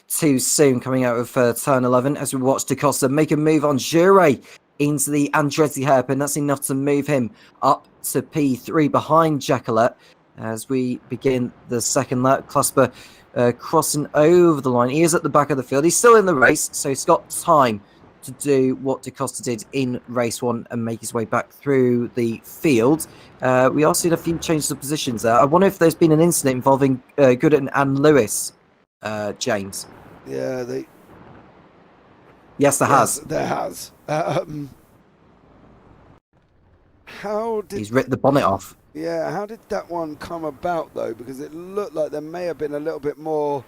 Speaker 5: too soon coming out of turn 11 as we watch Da Costa make a move on Jure into the Andretti hairpin. That's enough to move him up to P3 behind Jacqueline as we begin the second lap. Clasper crossing over the line. He is at the back of the field. He's still in the race, so he's got time to do what Da Costa did in race one and make his way back through the field. We are seeing a few changes of positions there. I wonder if there's been an incident involving Gooden and Lewis, James.
Speaker 4: Yeah,
Speaker 5: Yes, there has.
Speaker 4: There has. How did
Speaker 5: He's ripped the bonnet off.
Speaker 4: Yeah, how did that one come about, though? Because it looked like there may have been a little bit more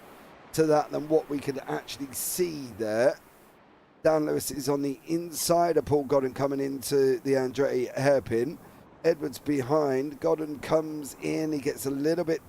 Speaker 4: to that than what we could actually see there. Dan Lewis is on the inside of Paul Godden coming into the Andretti hairpin. Edwards behind. Godden comes in. He gets a little bit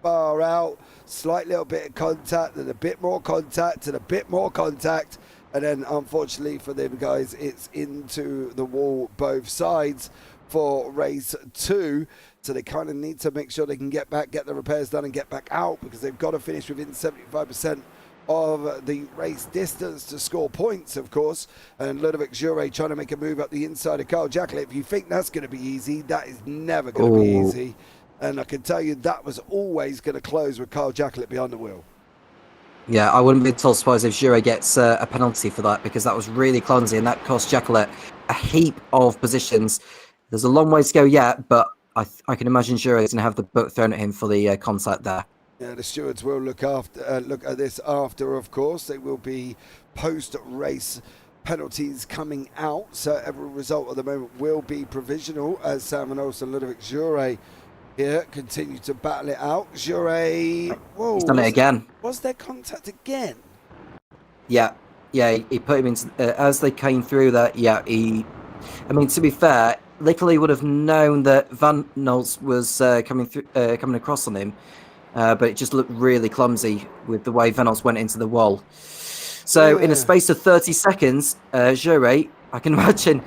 Speaker 4: far out. Slight little bit of contact, and a bit more contact, and a bit more contact. And then, unfortunately for them guys, it's into the wall both sides for race two. So they kind of need to make sure they can get back, get the repairs done and get back out, because they've got to finish within 75% of the race distance to score points, of course. And Ludovic Jure trying to make a move up the inside of Carl Jacqueline. If you think that's going to be easy, that is never going to be easy. And I can tell you that was always going to close with Carl Jacqueline behind the wheel.
Speaker 5: Yeah, I wouldn't be at all surprised if Jure gets a penalty for that, because that was really clumsy and that cost Jacqueline a heap of positions. There's a long way to go yet, but I can imagine Jure is going to have the book thrown at him for the contact there.
Speaker 4: Yeah, the stewards will look at this after, of course. They will be post-race penalties coming out. So every result at the moment will be provisional as Sam and also Ludovic Jure here continue to battle it out. Jure, whoa,
Speaker 5: he's done it again.
Speaker 4: Was there contact again?
Speaker 5: Yeah, he put him into as they came through that. Yeah, I mean, to be fair, Lickley would have known that Van Nolts was coming across on him, but it just looked really clumsy with the way Van Nolts went into the wall. So in a space of 30 seconds, Jure, I can imagine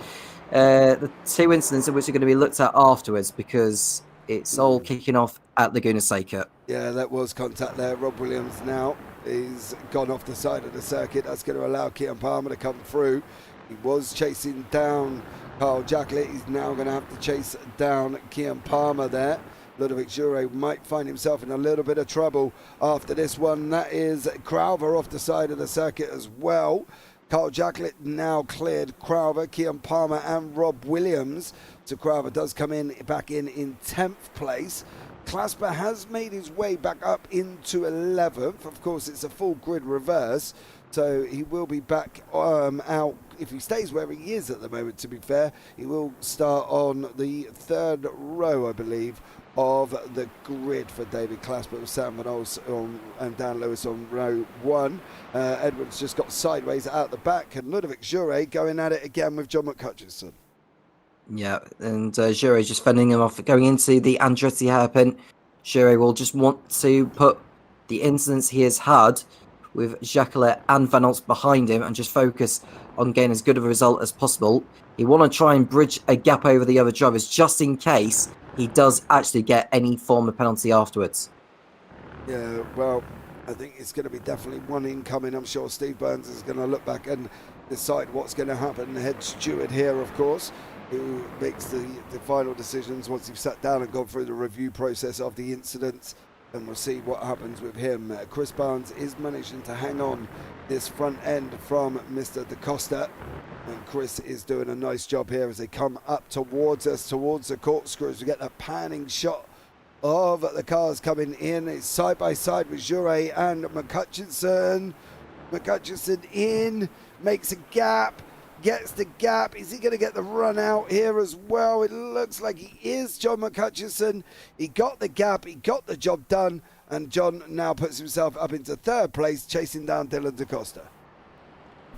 Speaker 5: the two incidents of which are going to be looked at afterwards, because it's all kicking off at Laguna Seca.
Speaker 4: Yeah, that was contact there. Rob Williams now is gone off the side of the circuit. That's going to allow Kian Palmer to come through. He was chasing down Carl Jacqueline. He's now going to have to chase down Kian Palmer there. Ludovic Jure might find himself in a little bit of trouble after this one. That is Crowther off the side of the circuit as well. Carl Jacqueline now cleared Crowther, Kian Palmer and Rob Williams. So Crowther does come back in 10th place. Clasper has made his way back up into 11th. Of course, it's a full grid reverse, so he will be back out. If he stays where he is at the moment, to be fair, he will start on the third row, I believe, of the grid for David Clasper, with Sam Van Olst and Dan Lewis on row 1. Edwards just got sideways out the back, and Ludovic Jure going at it again with John McHutchinson.
Speaker 5: Yeah, and Jure just fending him off going into the Andretti hairpin. Jure will just want to put the incidents he has had with Jacqueline and Van Olst behind him and just focus on getting as good of a result as possible. He want to try and bridge a gap over the other drivers just in case he does actually get any form of penalty afterwards.
Speaker 4: Yeah, well, I think it's going to be definitely one incoming. I'm sure Steve Burns is going to look back and decide what's going to happen. The head steward here, of course, who makes the final decisions once you've sat down and gone through the review process of the incidents, and we'll see what happens with him. Chris Barnes is managing to hang on this front end from Mr. Da Costa, and Chris is doing a nice job here as they come up towards us, towards the corkscrews. We get a panning shot of the cars coming in. It's side by side with Jure and McCutcheon. McCutcheon in, makes a gap, gets the gap. Is he going to get the run out here as well? It looks like he is, John McCutcheon. He got the gap, he got the job done, and John now puts himself up into third place, chasing down Dylan Da Costa.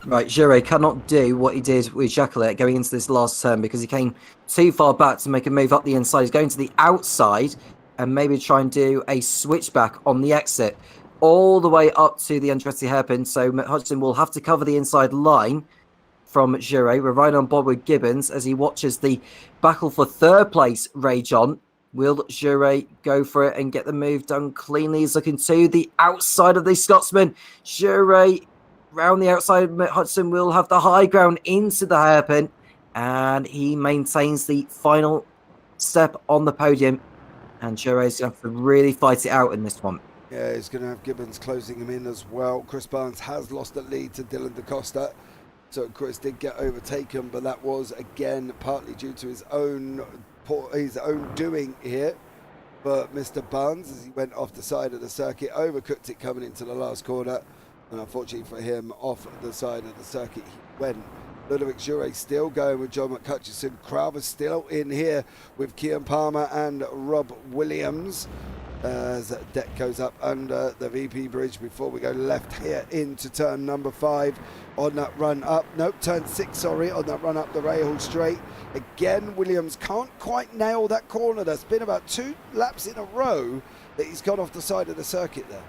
Speaker 5: Right, Jure cannot do what he did with Jacqueline going into this last turn because he came too far back to make a move up the inside. He's going to the outside and maybe try and do a switchback on the exit all the way up to the Andretti hairpin. So Hudson will have to cover the inside line from Jure. We're right on board with Gibbons as he watches the battle for third place rage on. Will Jure go for it and get the move done cleanly? He's looking to the outside of the Scotsman. Jure round the outside. Hudson will have the high ground into the hairpin, and he maintains the final step on the podium. And Jure's going to have to really fight it out in this one.
Speaker 4: Yeah, he's going to have Gibbons closing him in as well. Chris Barnes has lost the lead to Dylan Da Costa. So Chris did get overtaken, but that was again partly due to his own doing here. But Mr. Barnes, as he went off the side of the circuit, overcooked it coming into the last corner, and unfortunately for him, off the side of the circuit he went. Ludovic Jure still going with John McCutcheon. Crowther still in here with Kian Palmer and Rob Williams. As deck goes up under the VP bridge before we go left here into turn number 5 on that run up. Nope, turn 6, sorry, on that run up the Rahal Straight. Again, Williams can't quite nail that corner. There's been about 2 laps in a row that he's gone off the side of the circuit there.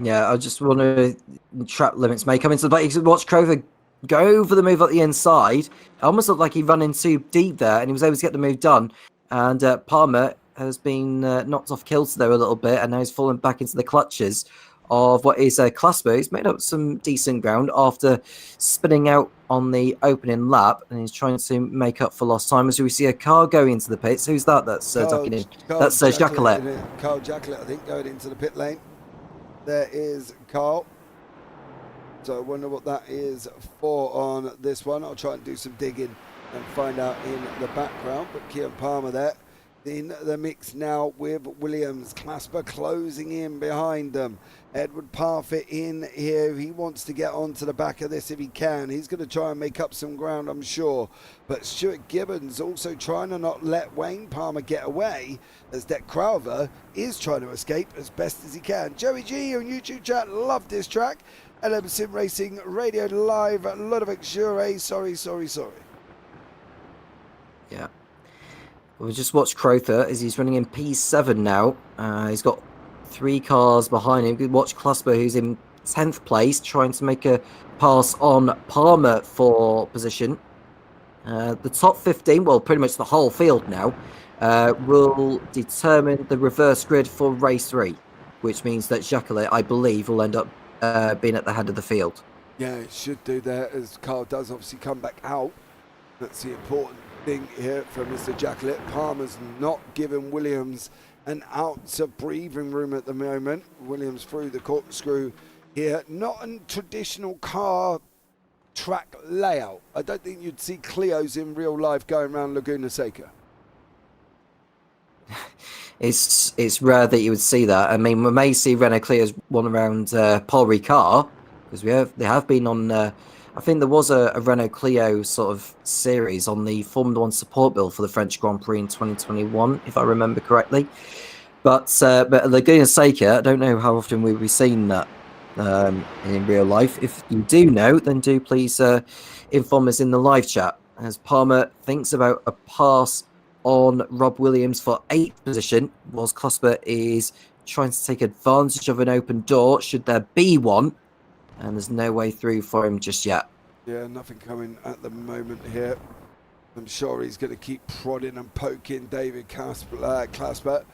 Speaker 5: Yeah, I just want to track limits may come into the play. You can watch Crowther go for the move up the inside. It almost looked like he ran in too deep there, and he was able to get the move done. And Palmer has been knocked off kilter there a little bit, and now he's fallen back into the clutches of what is Clasper. He's made up some decent ground after spinning out on the opening lap, and he's trying to make up for lost time as we see a car going into the pits. Who's that? That's ducking in. That's Jacqueline.
Speaker 4: Carl Jacqueline, I think, going into the pit lane. There is Carl. So I wonder what that is for on this one. I'll try and do some digging and find out in the background. But Kian Palmer there in the mix now with Williams. Clasper closing in behind them. Edward Parfitt in here. He wants to get onto the back of this if he can. He's going to try and make up some ground, I'm sure. But Stuart Gibbons also trying to not let Wayne Palmer get away, as Deck Crowther is trying to escape as best as he can. Joey G on YouTube chat, love this track. LM Sim Racing Radio Live, Ludovic Jure, sorry.
Speaker 5: Yeah. We'll just watch Crowther as he's running in P7 now. He's got 3 cars behind him. We watch Clasper, who's in 10th place, trying to make a pass on Palmer for position. The top 15, well, pretty much the whole field now, will determine the reverse grid for race 3, which means that Jacqueline, I believe, will end up being at the head of the field.
Speaker 4: Yeah, it should do that, as Carl does obviously come back out. That's the important thing here for Mr. Jacqueline. Palmer's not giving Williams an ounce of breathing room at the moment. Williams through the corkscrew here. Not a traditional car track layout. I don't think you'd see Clios in real life going around Laguna Seca.
Speaker 5: It's rare that you would see that. I mean, we may see Renault Clio's one around Paul Ricard, because they have been on. I think there was a Renault Clio sort of series on the Formula 1 support bill for the French Grand Prix in 2021, if I remember correctly. But Laguna Seca, I don't know how often we'll be seeing that in real life. If you do know, then do please inform us in the live chat. As Palmer thinks about a pass on Rob Williams for 8th position, whilst Clasper is trying to take advantage of an open door, should there be one, and there's no way through for him just yet.
Speaker 4: Yeah, nothing coming at the moment here. I'm sure he's going to keep prodding and poking David Clasper.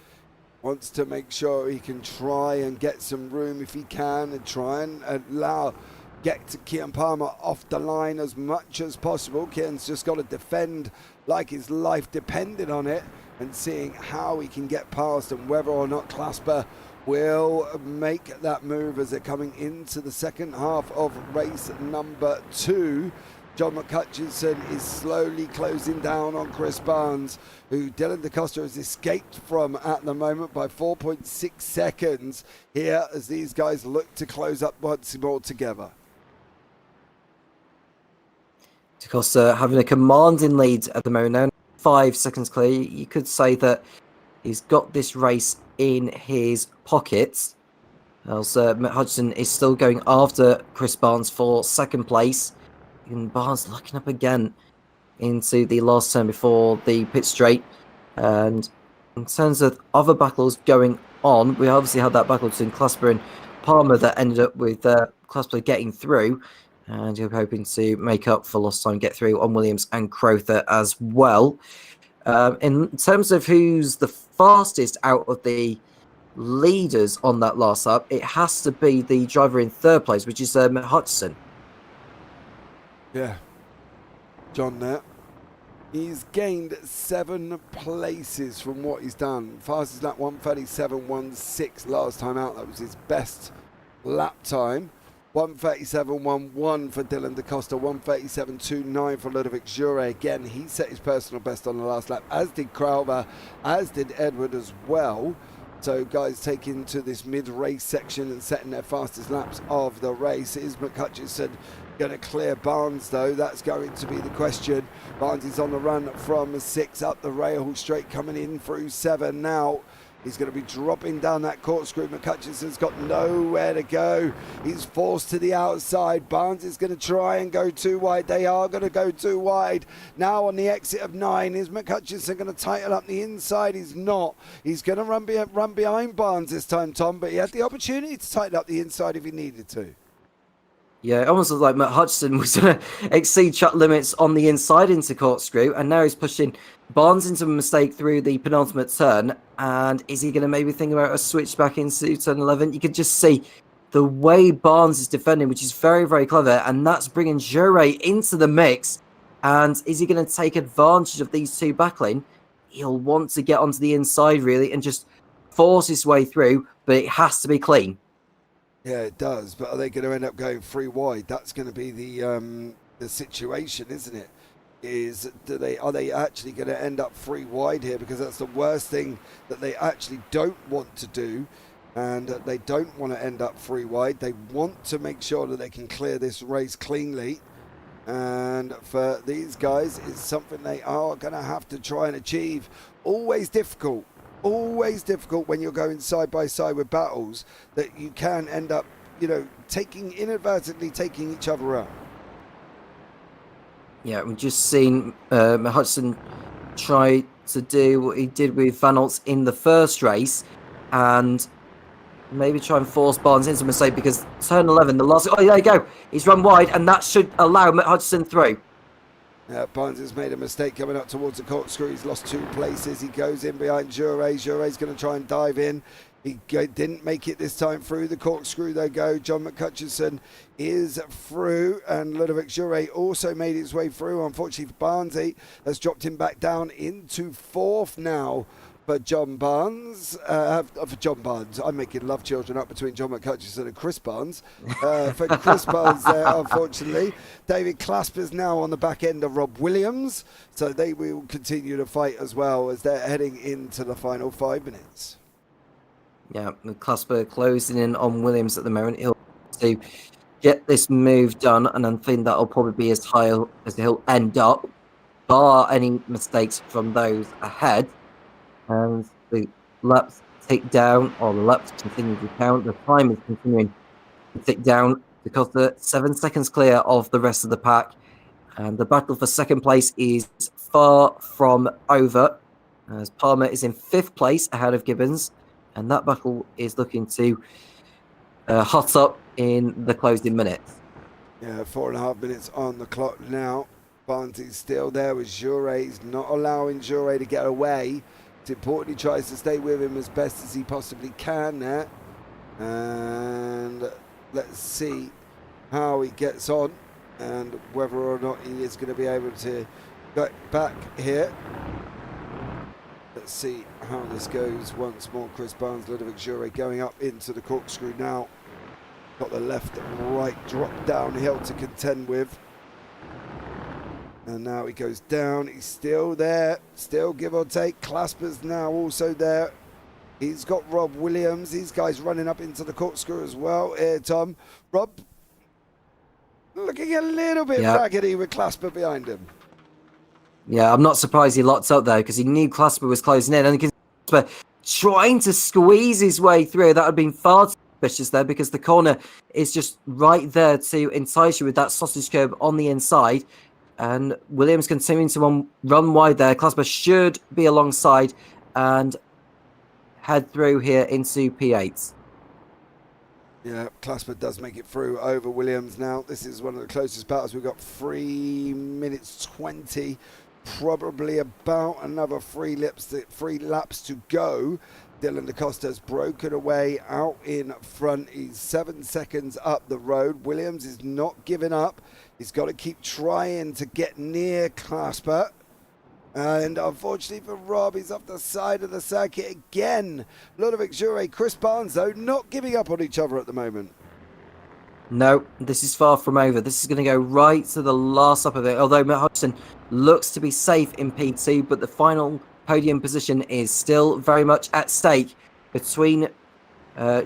Speaker 4: Wants to make sure he can try and get some room if he can, and try and allow get Kian Palmer off the line as much as possible. Kian's just got to defend like his life depended on it, and seeing how he can get past and whether or not Clasper will make that move as they're coming into the second half of race number 2. John McCutcheon is slowly closing down on Chris Barnes, who Dylan DaCosta has escaped from at the moment by 4.6 seconds here as these guys look to close up once more together.
Speaker 5: DaCosta having a commanding lead at the moment now, 5 seconds clear. You could say that he's got this race in his pockets. Else, Matt Hodgson is still going after Chris Barnes for second place. And Barnes looking up again into the last turn before the pit straight. And in terms of other battles going on, we obviously had that battle between Clasper and Palmer that ended up with Clasper getting through. And you're hoping to make up for lost time, get through on Williams and Crowther as well. In terms of who's the fastest out of the leaders on that last lap, it has to be the driver in third place, which is Matt Hudson.
Speaker 4: Yeah, John there. He's gained 7 places from what he's done. Fastest lap 1:37.16 last time out. That was his best lap time. 1:37.11 for Dylan DaCosta, 1:37.29 for Ludovic Jure. Again, he set his personal best on the last lap, as did Crowther, as did Edward as well. So guys taking to this mid-race section and setting their fastest laps of the race. Is McCutcheon going to clear Barnes though? That's going to be the question. Barnes is on the run from 6 up the rail straight, coming in through 7 now. He's going to be dropping down that corkscrew. McCutcheon's got nowhere to go. He's forced to the outside. Barnes is going to try and go too wide. They are going to go too wide. Now on the exit of 9, is McCutcheon going to tighten up the inside? He's not. He's going to run behind Barnes this time, Tom, but he had the opportunity to tighten up the inside if he needed to.
Speaker 5: Yeah, it almost looked like Matt Hodgson was going to exceed track limits on the inside into corkscrew, and now he's pushing Barnes into a mistake through the penultimate turn. And is he going to maybe think about a switch back into turn 11? You could just see the way Barnes is defending, which is very, very clever, and that's bringing Jure into the mix. And is he going to take advantage of these two battling? He'll want to get onto the inside, really, and just force his way through, but it has to be clean.
Speaker 4: Yeah, it does. But are they going to end up going 3 wide? That's going to be the situation, isn't it? Are they actually going to end up 3 wide here? Because that's the worst thing that they actually don't want to do, and they don't want to end up 3 wide. They want to make sure that they can clear this race cleanly, and for these guys, it's something they are going to have to try and achieve. Always difficult when you're going side by side with battles, that you can end up, inadvertently taking each other out. Yeah,
Speaker 5: we've just seen Hudson try to do what he did with Van Aert in the first race, and maybe try and force Barnes into a mistake, because turn 11, the last... Oh, there you go. He's run wide, and that should allow Matt Hudson through.
Speaker 4: Barnes has made a mistake coming up towards the corkscrew. He's lost 2 places. He goes in behind Jure. Jure's going to try and dive in. He didn't make it this time through the corkscrew. They go. John McCutcheon is through, and Ludovic Jure also made his way through. Unfortunately, Barnesy has dropped him back down into 4th now. For John Barnes, I'm making love children up between John McCutcheon and Chris Barnes. For Chris Barnes there, unfortunately. David Clasper's now on the back end of Rob Williams, so they will continue to fight as well as they're heading into the final 5 minutes.
Speaker 5: Yeah, Clasper closing in on Williams at the moment. He'll to get this move done, and I think that'll probably be as high as he'll end up, bar any mistakes from those ahead. And the laps tick down, or the laps continue to count. The time is continuing to tick down because they're 7 seconds clear of the rest of the pack. And the battle for second place is far from over, as Palmer is in 5th place ahead of Gibbons. And that battle is looking to hot up in the closing minutes.
Speaker 4: Yeah, 4.5 minutes on the clock now. Barnes is still there with Jure. He's not allowing Jure to get away. It's important he tries to stay with him as best as he possibly can there. And let's see how he gets on and whether or not he is going to be able to get back here. Let's see how this goes once more. Chris Barnes, Ludovic Jure going up into the corkscrew now. Got the left and right drop downhill to contend with. And now he goes down. He's still there. Still give or take. Clasper's now also there. He's got Rob Williams. These guys running up into the corkscrew as well. Here, Tom. Rob looking a little bit raggedy with Clasper behind him.
Speaker 5: Yeah, I'm not surprised he locked up there because he knew Clasper was closing in. And Clasper trying to squeeze his way through. That would have been far too suspicious there because the corner is just right there to entice you with that sausage curb on the inside. And Williams continuing to run wide there. Clasper should be alongside and head through here into P8.
Speaker 4: Yeah, Clasper does make it through over Williams now. This is one of the closest battles. We've got 3 minutes 20. Probably about another 3 laps to go. Dylan DaCosta's broken away out in front. He's 7 seconds up the road. Williams is not giving up. He's got to keep trying to get near Clasper. And unfortunately for Rob, he's off the side of the circuit again. Ludovic Jure, Chris Barnes, though, not giving up on each other at the moment.
Speaker 5: No, this is far from over. This is going to go right to the last up of it. Although Matt Hodgson looks to be safe in P2, but the final podium position is still very much at stake between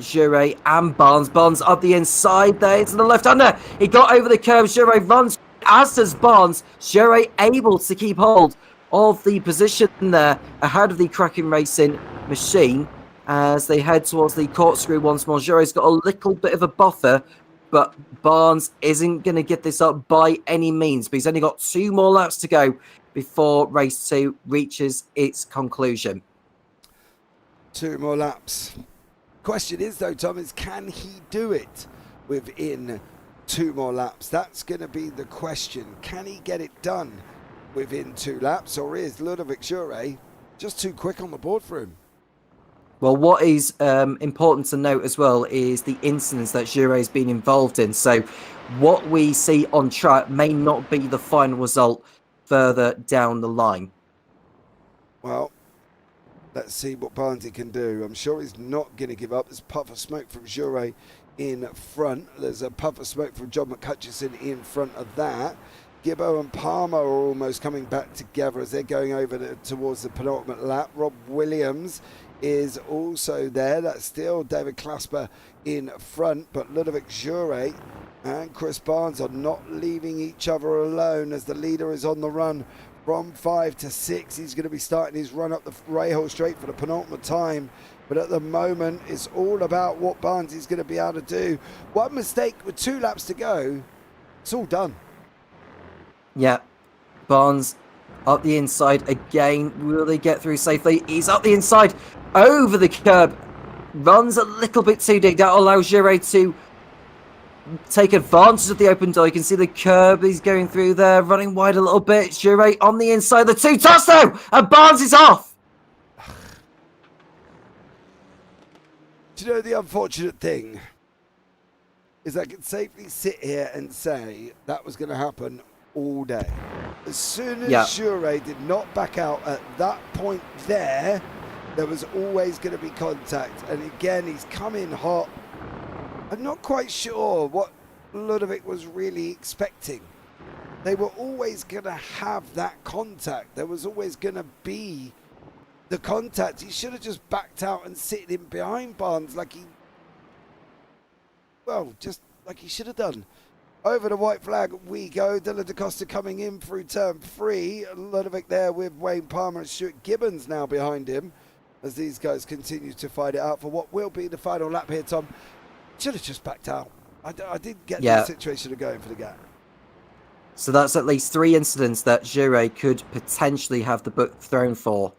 Speaker 5: Jure and Barnes. Barnes up the inside there into the left-hander. He got over the curve. Jure runs, as does Barnes. Jure able to keep hold of the position there ahead of the Kraken Racing machine as they head towards the corkscrew once more. Jure's got a little bit of a buffer, but Barnes isn't going to get this up by any means. But he's only got 2 more laps to go before race 2 reaches its conclusion.
Speaker 4: 2 more laps. Question is, though, Tom, is can he do it within 2 more laps? That's going to be the question. Can he get it done within 2 laps, or is Ludovic Jure just too quick on the board for him?
Speaker 5: Well, what is important to note as well is the incidents that Jure has been involved in. So what we see on track may not be the final result further down the line.
Speaker 4: Well, let's see what Barnesy can do. I'm sure he's not going to give up. There's a puff of smoke from Jure in front. There's a puff of smoke from John McCutcheon in front of that. Gibbo and Palmer are almost coming back together as they're going over towards the penultimate lap. Rob Williams is also there. That's still David Clasper in front, but Ludovic Jure and Chris Barnes are not leaving each other alone as the leader is on the run from 5 to 6. He's going to be starting his run up the Rahal Straight for the penultimate time, but at the moment it's all about what Barnes is going to be able to do. One mistake with 2 laps to go, it's all done.
Speaker 5: Yeah, Barnes up the inside again. Will they get through safely? He's up the inside over the curb. Runs a little bit too deep. That allows Jure to take advantage of the open door. You can see the curb he's going through there, running wide a little bit. Jure on the inside. The 2 toss though, and Barnes is off.
Speaker 4: Do you know the unfortunate thing is I can safely sit here and say that was going to happen all day. As soon as Jure did not back out at that point there was always going to be contact. And again, he's come in hot. I'm not quite sure what Ludovic was really expecting. They were always going to have that contact. There was always going to be the contact. He should have just backed out and sit in behind Barnes like he should have done. Over the white flag we go. Dylan DaCosta coming in through turn 3. Ludovic there with Wayne Palmer and Stuart Gibbons now behind him as these guys continue to fight it out for what will be the final lap here, Tom. Should have just backed out. I did get the situation of going for the gap.
Speaker 5: So that's at least 3 incidents that Jure could potentially have the book thrown for,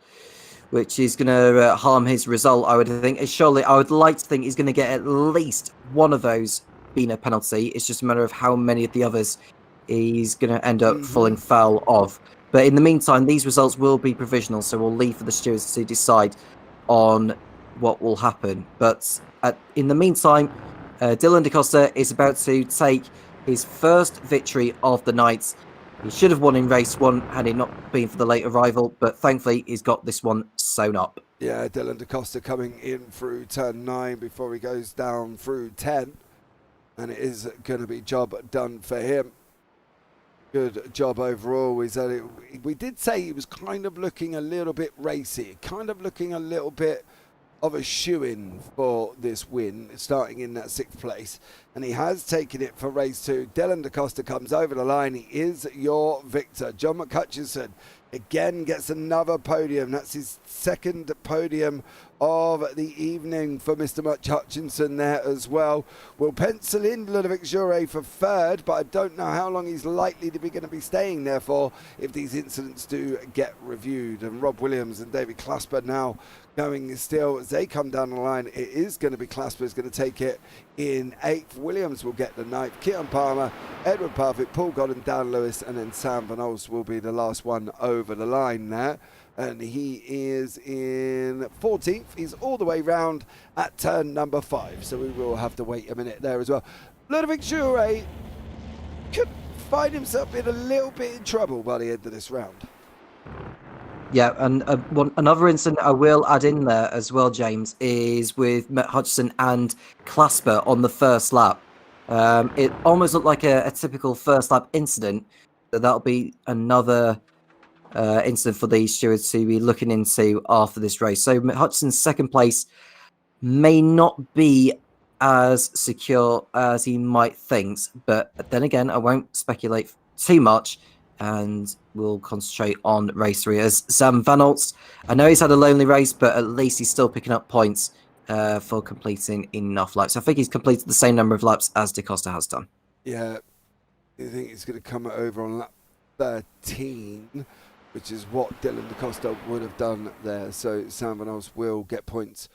Speaker 5: which is going to harm his result, I would think. Surely, I would like to think he's going to get at least one of those being a penalty. It's just a matter of how many of the others he's going to end up falling foul of. But in the meantime, these results will be provisional, so we'll leave for the stewards to decide on what will happen. But in the meantime, Dylan DaCosta is about to take his first victory of the night. He should have won in race 1 had it not been for the late arrival, but thankfully he's got this one sewn up.
Speaker 4: Yeah, Dylan DaCosta coming in through turn 9 before he goes down through 10. And it is going to be job done for him. Good job overall. We did say he was kind of looking a little bit racy, kind of looking a little bit of a shoe-in for this win, starting in that 6th place, and he has taken it for race 2. Dylan DaCosta comes over the line. He is your victor. John McCutcheon again gets another podium. That's his 2nd podium of the evening for Mr. Much Hutchinson there as well. We'll pencil in Ludovic Jure for 3rd, but I don't know how long he's likely to be going to be staying there for if these incidents do get reviewed. And Rob Williams and David Clasper now going still as they come down the line. It is going to be Clasper who's going to take it in 8th. Williams will get the 9th. Keaton Palmer, Edward Parfitt, Paul Godden, Dan Lewis, and then Sam Van Olst will be the last one over the line there. And he is in 14th. He's all the way round at turn number 5. So we will have to wait a minute there as well. Ludovic Jure could find himself in a little bit in trouble by the end of this round.
Speaker 5: Yeah, and another incident I will add in there as well, James, is with Matt Hutchinson and Clasper on the first lap. It almost looked like a typical first lap incident. So that'll be another incident for the stewards to be looking into after this race. So Hutchinson's 2nd place may not be as secure as he might think, but then again, I won't speculate too much, and we'll concentrate on race 3 as Sam Van Olst. I know he's had a lonely race, but at least he's still picking up points for completing enough laps. I think he's completed the same number of laps as DaCosta has done.
Speaker 4: Yeah, I think he's going to come over on lap 13, which is what Dylan DaCosta would have done there. So Sam Van Olst will get points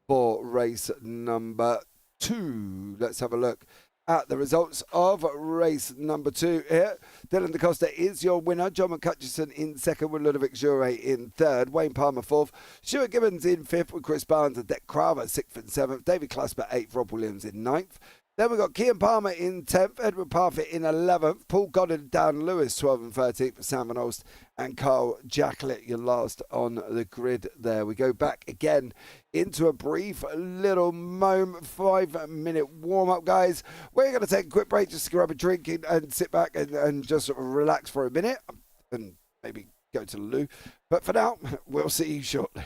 Speaker 4: for race number 2. Let's have a look at the results of race number 2 here. Dylan DaCosta is your winner. John McCutcheon in 2nd with Ludovic Jure in 3rd. Wayne Palmer 4th. Stuart Gibbons in 5th with Chris Barnes and Dick Craver 6th and 7th. David Clasper 8th. Rob Williams in 9th. Then we've got Kean Palmer in 10th, Edward Parfitt in 11th, Paul Godden, Dan Lewis 12th and 13th, Sam Van Olst and Carl Jacklett, your last on the grid there. We go back again into a brief little moment, 5-minute warm-up, guys. We're going to take a quick break just to grab a drink and sit back and just sort of relax for a minute and maybe go to the loo. But for now, we'll see you shortly.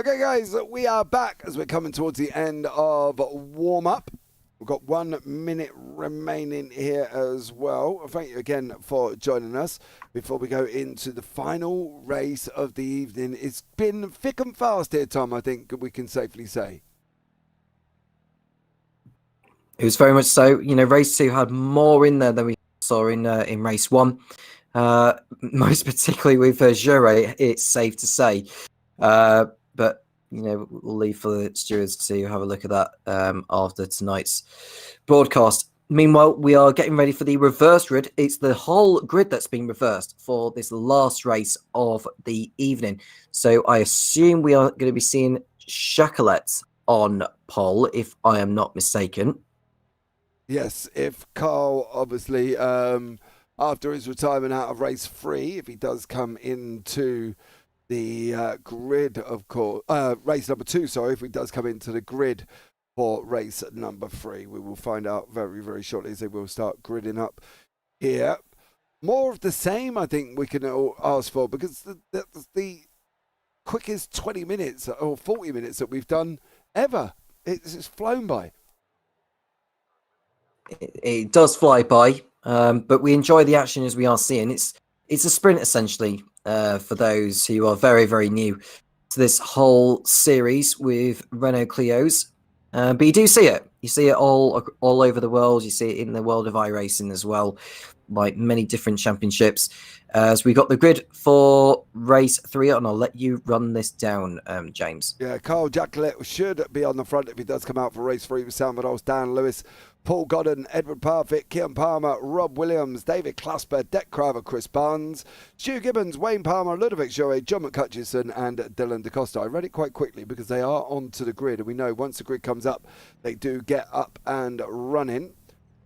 Speaker 4: Okay, guys, we are back as we're coming towards the end of warm-up. We've got 1 minute remaining here as well. Thank you again for joining us. Before we go into the final race of the evening, it's been thick and fast here, Tom, I think we can safely say.
Speaker 5: It was very much so. You know, race 2 had more in there than we saw in race 1. Most particularly with Jure, it's safe to say. But you know, we'll leave for the stewards to have a look at that after tonight's broadcast. Meanwhile, we are getting ready for the reverse grid. It's the whole grid that's been reversed for this last race of the evening. So I assume we are going to be seeing Chocolat on pole, if I am not mistaken.
Speaker 4: Yes, if Carl, obviously, after his retirement out of race 3, if he does come into the grid, of course, race number 2, sorry, if he does come into the grid for race number 3, we will find out very, very shortly as they will start gridding up here. More of the same, I think we can all ask for, because the quickest 20 minutes or 40 minutes that we've done ever. It's flown by.
Speaker 5: It does fly by, but we enjoy the action as we are seeing. It's a sprint essentially for those who are very, very new to this whole series with Renault Clios. But you do see it. You see it all over the world. You see it in the world of iRacing as well, like many different championships. As we got the grid for race 3, and I'll let you run this down, James.
Speaker 4: Yeah, Carl Jacquelet should be on the front if he does come out for race 3 with Sam Van Dan Lewis, Paul Godden, Edward Parfitt, Kian Palmer, Rob Williams, David Clasper, Deck Craver, Chris Barnes, Stu Gibbons, Wayne Palmer, Ludovic Joret, John McCutcheon and Dylan DaCosta. I read it quite quickly because they are onto the grid, and we know once the grid comes up, they do get up and running.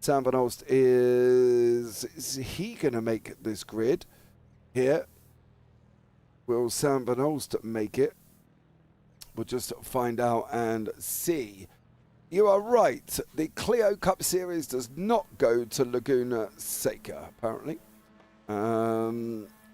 Speaker 4: Sam Van Olst is he going to make this grid here? Will Sam Van Olst make it? We'll just find out and see. You are right. The Clio Cup Series does not go to Laguna Seca, apparently.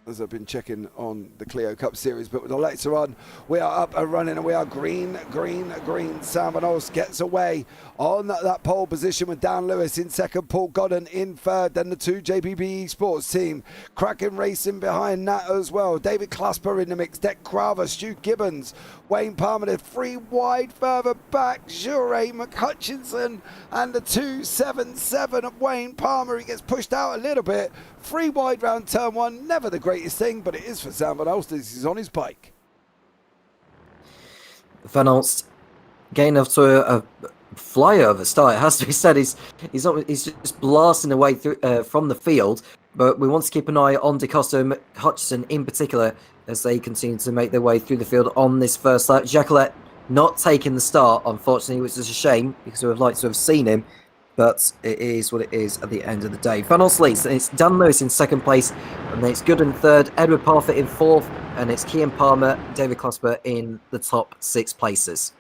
Speaker 4: As I've been checking on the Clio Cup Series, but with the lights are on, we are up and running, and we are green, green, green. Sam Van Olst gets away on that pole position with Dan Lewis in second, Paul Godden in third, then the 2 JPB Esports team. Kraken Racing behind that as well. David Clasper in the mix, Deck Craver, Stu Gibbons, Wayne Palmer, the 3 wide further back, Jure McCutcheon, and the 277 of Wayne Palmer. He gets pushed out a little bit. 3 wide round turn 1, never the greatest thing, but it is for Sam Van Olst as he's on his bike.
Speaker 5: Van Olst getting off to a flyover start. It has to be said, he's just blasting away through from the field. But we want to keep an eye on DaCosta and Hutchison in particular as they continue to make their way through the field on this first lap. Jacquelet not taking the start, unfortunately, which is a shame because we would like to have seen him. But it is what it is at the end of the day. Van Olst leads, and it's Dan Lewis in second place, and then it's Good in third, Edward Parfitt in fourth, and it's Kian Palmer, David Clasper in the top 6 places.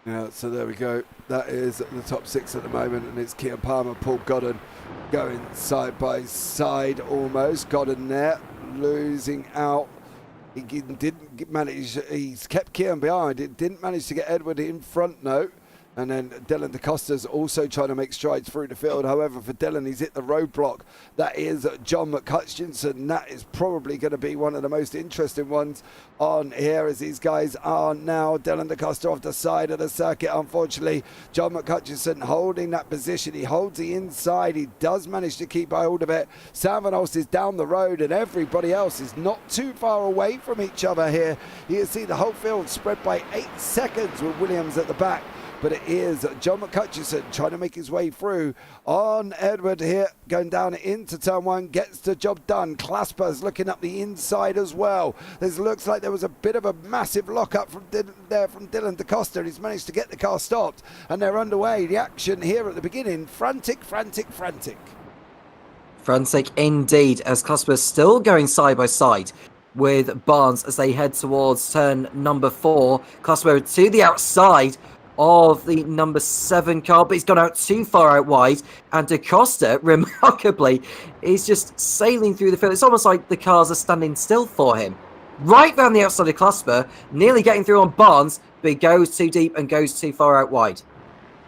Speaker 4: Yeah, so there we go. That is the top 6 at the moment, and it's Kian Palmer, Paul Godden going side by side almost. Godden there, losing out. He didn't manage, he's kept Kian behind. It didn't manage to get Edward in front, no. And then Dylan DaCosta's also trying to make strides through the field. However, for Dylan, he's hit the roadblock. That is John McCutcheon. That is probably going to be one of the most interesting ones on here as these guys are now. Dylan DaCosta off the side of the circuit, unfortunately. John McCutcheon holding that position. He holds the inside. He does manage to keep hold of it. Sam Van Olst is down the road, and everybody else is not too far away from each other here. You can see the whole field spread by 8 seconds with Williams at the back. But it is John McCutcheon trying to make his way through on Edward here, going down into turn 1, gets the job done. Clasper's looking up the inside as well. This looks like there was a bit of a massive lock-up from Dylan DaCosta. He's managed to get the car stopped, and they're underway. The action here at the beginning, frantic, frantic, frantic.
Speaker 5: Frantic indeed, as Clasper's still going side by side with Barnes as they head towards turn number 4. Clasper to the outside of the number 7 car, but he's gone out too far out wide, and DaCosta remarkably is just sailing through the field. It's almost like the cars are standing still for him. right round the outside of Clasper, nearly getting through on Barnes, but he goes too deep and goes too far out wide.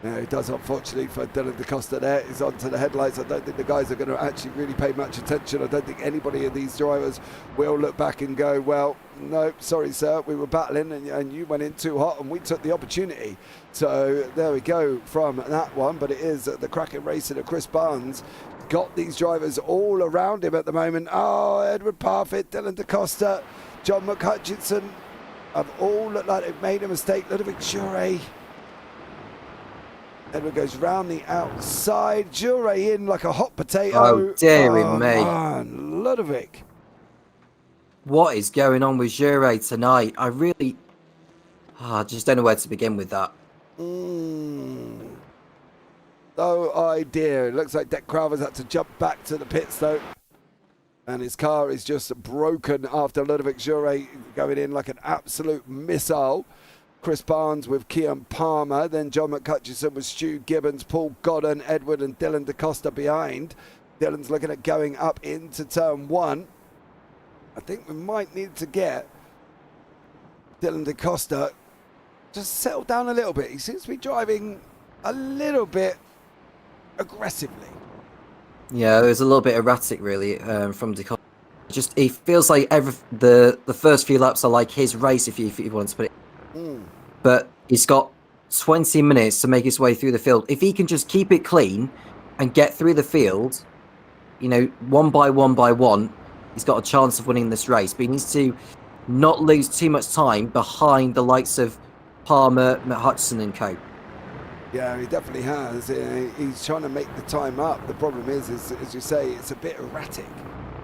Speaker 4: Yeah, he does, unfortunately, for Dylan Da Costa there. He's onto the headlights. I don't think the guys are going to actually really pay much attention. I don't think anybody of these drivers will look back and go, well, no, sorry, sir, we were battling and you went in too hot and we took the opportunity. So there we go from that one. But it is the cracking racing of Chris Barnes. Got these drivers all around him at the moment. Oh, Edward Parfitt, Dylan Da Costa, John McHutchinson have all looked like they've made a mistake. Ludovic Jure. Edward goes round the outside. Jure in like a hot potato.
Speaker 5: Oh, dearie me.
Speaker 4: Man, Ludovic.
Speaker 5: What is going on with Jure tonight? I really... I just don't know where to begin with that.
Speaker 4: No idea. It looks like Deck Crowther's had to jump back to the pits though. And his car is just broken after Ludovic Jure going in like an absolute missile. Chris Barnes with Kean Palmer, then John McHutchison with Stu Gibbons, Paul Godden, Edward and Dylan Da Costa behind. Dylan's looking at going up into turn one. I think we might need to get Dylan Da Costa just settle down a little bit. He seems to be driving a little bit aggressively.
Speaker 5: Yeah, it was a little bit erratic, really, from Da Costa. Just, he feels like the first few laps are like his race, if you want to put it. But he's got 20 minutes to make his way through the field. If he can just keep it clean and get through the field, you know, one by one, he's got a chance of winning this race. But he needs to not lose too much time behind the likes of Palmer, Hutchison and co.
Speaker 4: Yeah, he definitely has. He's trying to make the time up. The problem is, as you say, it's a bit erratic.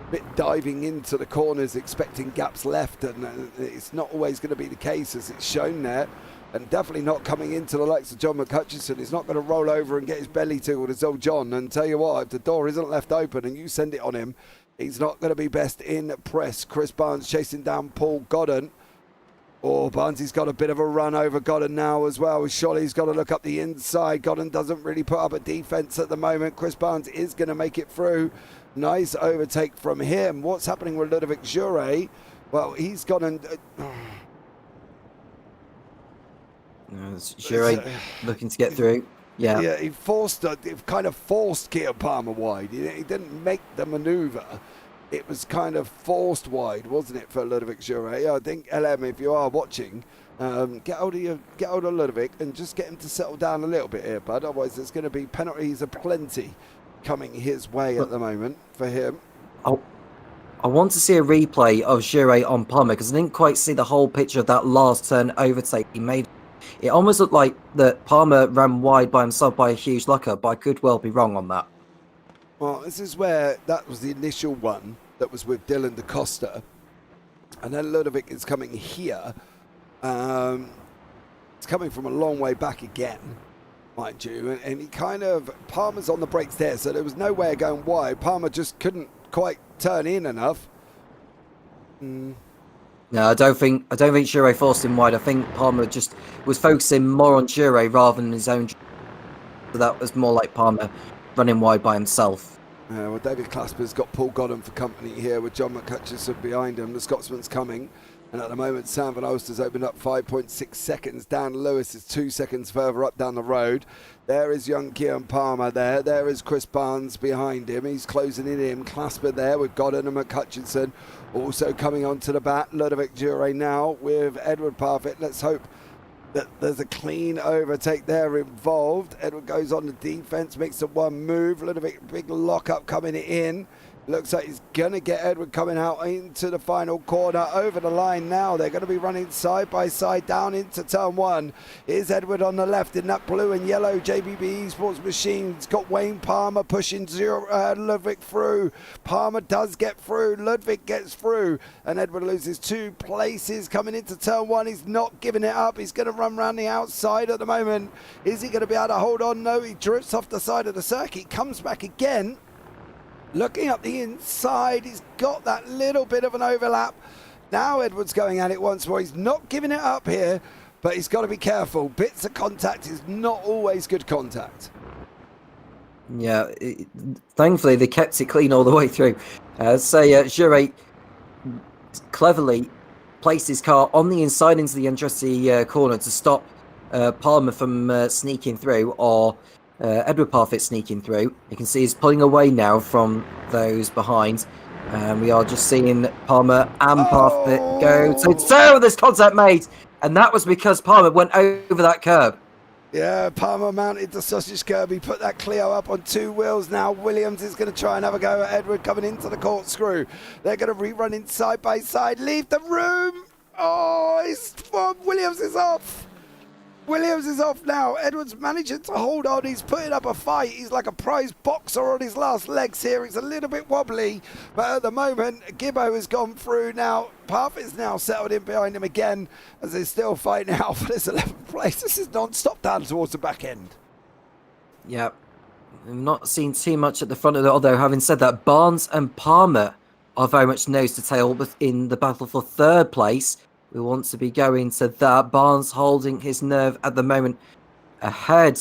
Speaker 4: A bit diving into the corners, expecting gaps left, and it's not always going to be the case as it's shown there. And definitely not coming into the likes of John McHutchison. He's not going to roll over and get his belly tickled as old John. And tell you what, if the door isn't left open and you send it on him, he's not going to be best in press. Chris Barnes chasing down Paul Godden. Oh, Barnesy's got a bit of a run over Godden now as well. Surely's got to look up the inside. Godden doesn't really put up a defence at the moment. Chris Barnes is going to make it through. Nice overtake from him. What's happening with Ludovic Jure? Well, he's gone and...
Speaker 5: Jure looking to get through. Yeah.
Speaker 4: Yeah, he kind of forced Kean Palmer wide. He didn't make the manoeuvre. It was kind of forced wide, wasn't it, for Ludovic Jure? I think, LM, if you are watching, get hold of Ludovic and just get him to settle down a little bit here, bud. Otherwise, there's going to be penalties aplenty coming his way at the moment for him.
Speaker 5: I want to see a replay of Jure on Palmer because I didn't quite see the whole picture of that last turn overtake he made. It almost looked like that Palmer ran wide by himself by a huge lucker, but I could well be wrong on that.
Speaker 4: Well, this is where that was the initial one that was with Dylan Da Costa. And then Ludovic is coming here. It's coming from a long way back again, mind you. And he kind of, Palmer's on the brakes there, so there was no way of going wide. Palmer just couldn't quite turn in enough.
Speaker 5: No, I don't think Jure forced him wide. I think Palmer just was focusing more on Jure rather than his own. So that was more like Palmer running wide by himself.
Speaker 4: Well, David Clasper's got Paul Godden for company here with John McHutchison behind him. The Scotsman's coming. And at the moment, Sam Van Ooster's opened up 5.6 seconds. Dan Lewis is 2 seconds further up down the road. There is young Kean Palmer there. There is Chris Barnes behind him. He's closing in him. Clasper there with Godden and McHutchison. Also coming onto the bat, Ludovic Jure now with Edward Parfitt. Let's hope that there's a clean overtake there involved. Edward goes on the defence, makes the one move. Ludovic, big lock-up coming in. Looks like he's going to get Edward coming out into the final corner. Over the line now. They're going to be running side by side down into turn one. Here's Edward on the left in that blue and yellow JPB Esports machine. It's got Wayne Palmer pushing Ludwig through. Palmer does get through. Ludwig gets through. And Edward loses 2 places coming into turn one. He's not giving it up. He's going to run around the outside at the moment. Is he going to be able to hold on? No, he drifts off the side of the circuit. Comes back again. Looking up the inside, he's got that little bit of an overlap. Now Edward's going at it once more. He's not giving it up here, but he's got to be careful. Bits of contact is not always good contact.
Speaker 5: Yeah, thankfully they kept it clean all the way through. Jure cleverly placed his car on the inside into the Andretti corner to stop Palmer from sneaking through, or Edward Parfitt sneaking through. You can see he's pulling away now from those behind. And we are just seeing Palmer and Parfitt go toe-to-toe. There's contact made. And that was because Palmer went over that curb.
Speaker 4: Yeah, Palmer mounted the sausage curb. He put that Clio up on 2 wheels. Now Williams is going to try and have a go at Edward coming into the corkscrew. They're going to rerun in side by side. Leave the room. Williams is off. Williams is off now. Edward's managing to hold on. He's putting up a fight. He's like a prize boxer on his last legs here. He's a little bit wobbly, but at the moment, Gibbo has gone through now. Parfitt's now settled in behind him again as they're still fighting out for this 11th place. This is non-stop down towards the back end.
Speaker 5: Yeah, I've not seen too much at the front of it, although having said that, Barnes and Palmer are very much nose to tail in the battle for 3rd place. We want to be going to that. Barnes holding his nerve at the moment ahead.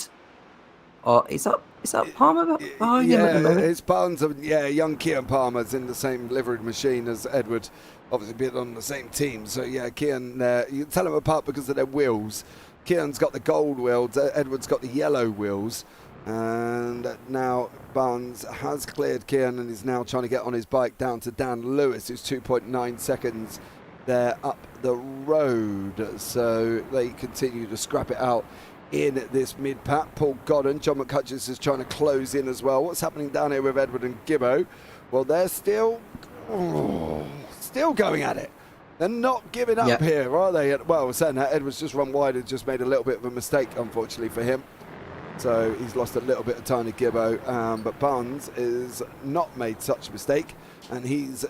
Speaker 5: Is that Palmer behind him at the moment?
Speaker 4: It's Barnes. Young Kian Palmer's in the same liveried machine as Edward, obviously being on the same team. So yeah, Kian, you can tell them apart because of their wheels. Kian's got the gold wheels, Edward's got the yellow wheels. And now Barnes has cleared Kian and is now trying to get on his bike down to Dan Lewis, who's 2.9 seconds there up the road. So they continue to scrap it out in this mid-pack. Paul Godden, John McCutcheon is trying to close in as well. What's happening down here with Edward and Gibbo? Well, they're still going at it. They're not giving up here, are they? Well, saying that, Edward's just run wide and just made a little bit of a mistake, unfortunately for him. So he's lost a little bit of time to Gibbo, but Barnes is not made such a mistake, and he's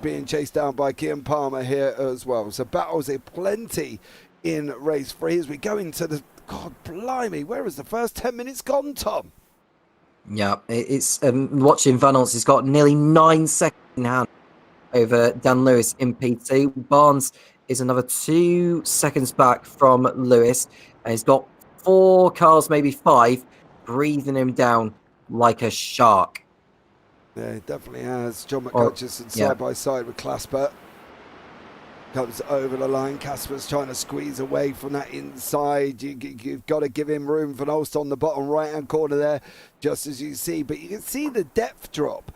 Speaker 4: being chased down by Kian Palmer here as well. So battles are plenty in race 3 as we go into the... God blimey, where has the first 10 minutes gone, Tom?
Speaker 5: Yeah, it's watching Van Ons, he's got nearly 9 seconds in hand over Dan Lewis in P2. Barnes is another 2 seconds back from Lewis, and he's got 4 cars, maybe 5, breathing him down like a shark.
Speaker 4: Yeah, he definitely has. John McCutcheon side by side with Clasper. Comes over the line. Casper's trying to squeeze away from that inside. You've got to give him room. Van Olst on the bottom right-hand corner there, just as you see. But you can see the depth drop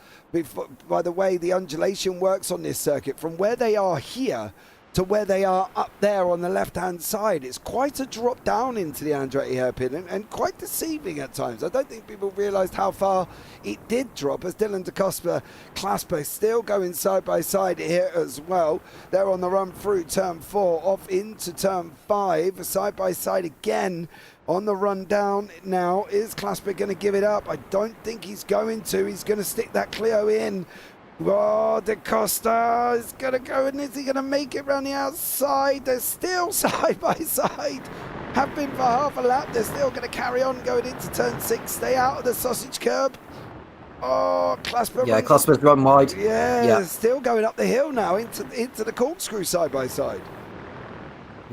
Speaker 4: by the way the undulation works on this circuit. From where they are here to where they are up there on the left-hand side. It's quite a drop down into the Andretti hairpin and quite deceiving at times. I don't think people realised how far it did drop as Dylan DeCosta Clasper still going side by side here as well. They're on the run through turn 4, off into turn 5, side by side again. On the run down now, is Clasper going to give it up? I don't think he's going to. He's going to stick that Clio in. Oh, DeCosta is going to go, and is he going to make it around the outside? They're still side by side. Have been for half a lap. They're still going to carry on going into turn 6. Stay out of the sausage curb. Oh, Clasper.
Speaker 5: Yeah, Clasper's run wide.
Speaker 4: Yeah, still going up the hill now into the corkscrew side by side.